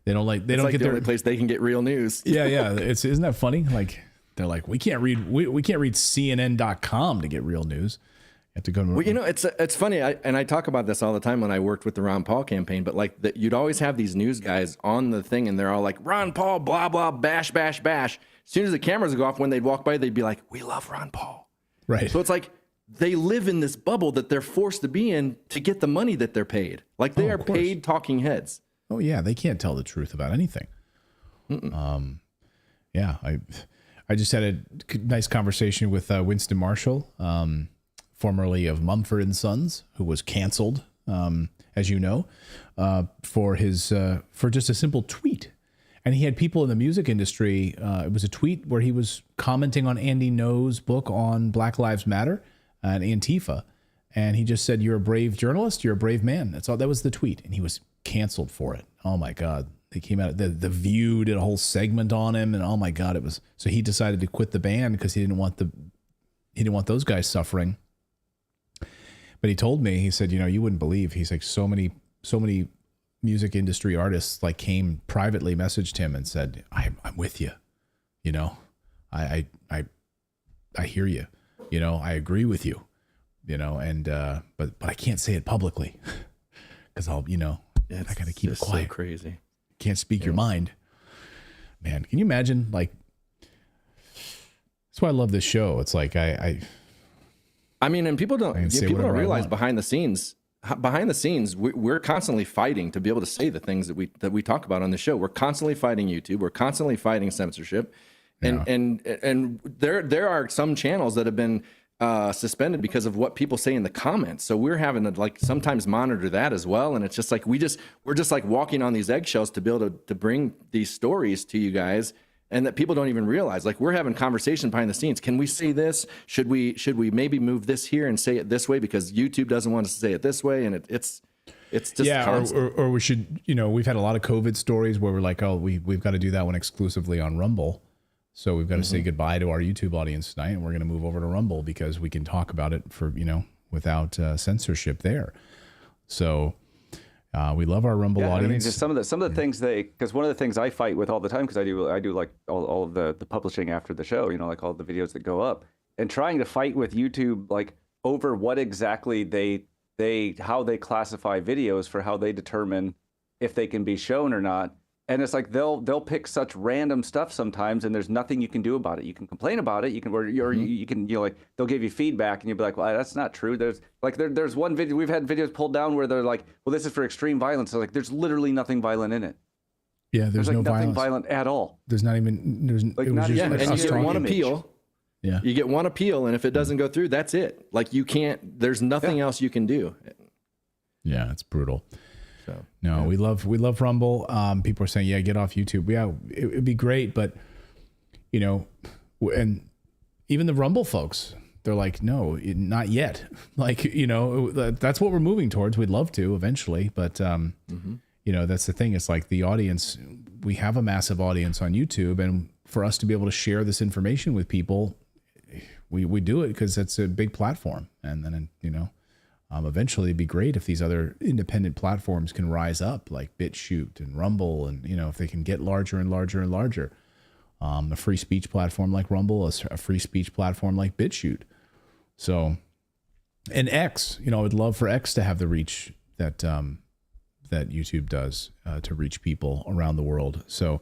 the only place they can get real news. Yeah. Isn't that funny? Like, they're like, we can't read CNN.com to get real news. You have to go to. Well, it's funny. I talk about this all the time when I worked with the Ron Paul campaign. But like, you'd always have these news guys on the thing, and they're all like, Ron Paul, blah blah, bash bash bash. As soon as the cameras would go off, when they'd walk by, they'd be like, we love Ron Paul. Right. So it's like they live in this bubble that they're forced to be in to get the money that they're paid. Like, they are paid talking heads. Oh yeah, they can't tell the truth about anything. Yeah, I just had a nice conversation with Winston Marshall, formerly of Mumford & Sons, who was canceled, as you know, for just a simple tweet. And he had people in the music industry. It was a tweet where he was commenting on Andy Ngo's book on Black Lives Matter and Antifa. And he just said, you're a brave journalist. You're a brave man. That's all. That was the tweet. And he was canceled for it. Oh my God. They came out, the View did a whole segment on him, and oh my God, so he decided to quit the band because he didn't want those guys suffering. But he told me, he said, you wouldn't believe, he's like, so many music industry artists like came privately, messaged him and said, I'm with you. I hear you, I agree with you, and, but I can't say it publicly because I got to keep it quiet. So crazy. Can't speak your mind, man. Can you imagine? Like, that's why I love this show. It's like I I mean, and people don't realize behind the scenes, we're constantly fighting to be able to say the things that we talk about on the show. We're constantly fighting YouTube. We're constantly fighting censorship. And there are some channels that have been suspended because of what people say in the comments. So we're having to like sometimes monitor that as well. And it's just like we're just like walking on these eggshells to be able to bring these stories to you guys, and that people don't even realize. Like, we're having conversation behind the scenes. Can we say this? Should we maybe move this here and say it this way because YouTube doesn't want us to say it this way? And it's just or we should, we've had a lot of COVID stories where we're like, oh, we've got to do that one exclusively on Rumble. So we've got to say goodbye to our YouTube audience tonight, and we're going to move over to Rumble because we can talk about it for, without censorship there. So we love our Rumble audience. I mean, just some of the things because one of the things I fight with all the time, because I do like all of the publishing after the show, like all the videos that go up, and trying to fight with YouTube like over what exactly how they classify videos for how they determine if they can be shown or not. And it's like they'll pick such random stuff sometimes, and there's nothing you can do about it. You can complain about it. You can like they'll give you feedback, and you'll be like, well, that's not true. There's one video we've had videos pulled down where they're like, well, this is for extreme violence. So like, there's literally nothing violent in it. Yeah, there's no nothing violence. violent at all. There's not even and you get one appeal. Yeah, you get one appeal, and if it doesn't go through, that's it. Like, you can't. There's nothing else you can do. Yeah, it's brutal. So, we love Rumble. People are saying, yeah, get off YouTube. Yeah, it'd be great, but and even the Rumble folks, they're like, no, not yet. Like, that's what we're moving towards. We'd love to eventually, but that's the thing. It's like the audience. We have a massive audience on YouTube, and for us to be able to share this information with people, we do it because it's a big platform, and then eventually it'd be great if these other independent platforms can rise up, like BitChute and Rumble, and if they can get larger and larger and larger. A free speech platform like Rumble, a free speech platform like BitChute. So, and X, I would love for X to have the reach that that YouTube does to reach people around the world. So,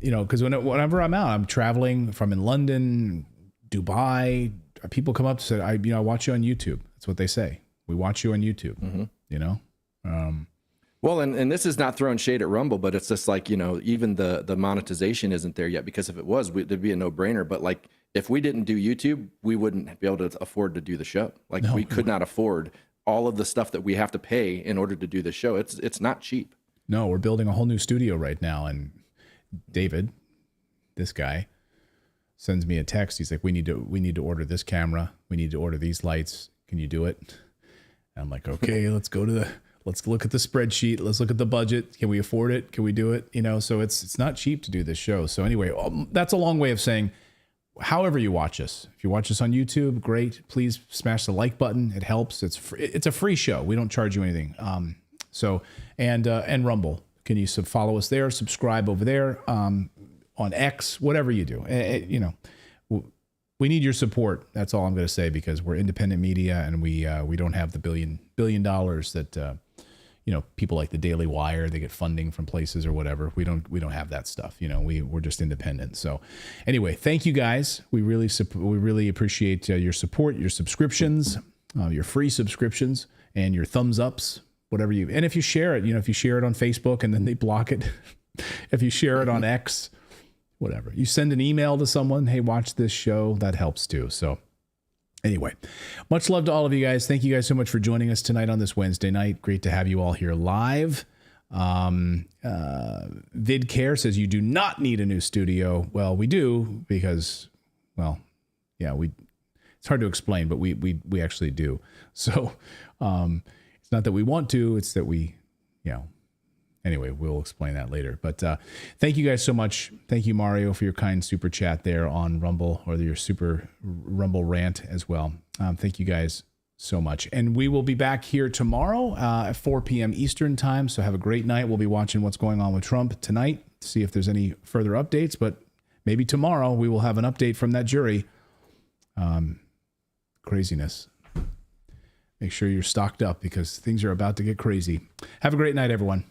because whenever I'm out, I'm traveling. If I'm in London, Dubai, people come up and say, I watch you on YouTube. That's what they say. We watch you on YouTube, Well, and this is not throwing shade at Rumble, but it's just like, even the monetization isn't there yet, because if it was, there'd be a no-brainer. But like, if we didn't do YouTube, we wouldn't be able to afford to do the show. Like, we could not afford all of the stuff that we have to pay in order to do the show. It's not cheap. No, we're building a whole new studio right now. And David, this guy, sends me a text. He's like, we need to order this camera. We need to order these lights. Can you do it? And I'm like, okay, let's look at the spreadsheet. Let's look at the budget. Can we afford it? Can we do it? So it's not cheap to do this show. So anyway, that's a long way of saying, however you watch us, if you watch us on YouTube, great. Please smash the like button. It helps. It's a free show. We don't charge you anything. And Rumble, can you follow us there? Subscribe over there, on X, whatever you do. We need your support. That's all I'm going to say, because we're independent media, and we don't have the billion dollars that people like the Daily Wire, they get funding from places or whatever. We don't have that stuff. We're just independent. So anyway, thank you guys. We really appreciate your support, your subscriptions, your free subscriptions, and your thumbs ups, whatever and if you share it, if you share it on Facebook and then they block it, if you share it on X, whatever. You send an email to someone, hey, watch this show. That helps too. So anyway, much love to all of you guys. Thank you guys so much for joining us tonight on this Wednesday night. Great to have you all here live. VidCare says you do not need a new studio. Well, we do, because, it's hard to explain, but we actually do. So it's not that we want to, it's that we, anyway, we'll explain that later. But thank you guys so much. Thank you, Mario, for your kind super chat there on Rumble, or your super Rumble rant as well. Thank you guys so much. And we will be back here tomorrow at 4 p.m. Eastern time. So have a great night. We'll be watching what's going on with Trump tonight to see if there's any further updates. But maybe tomorrow we will have an update from that jury. Craziness. Make sure you're stocked up, because things are about to get crazy. Have a great night, everyone.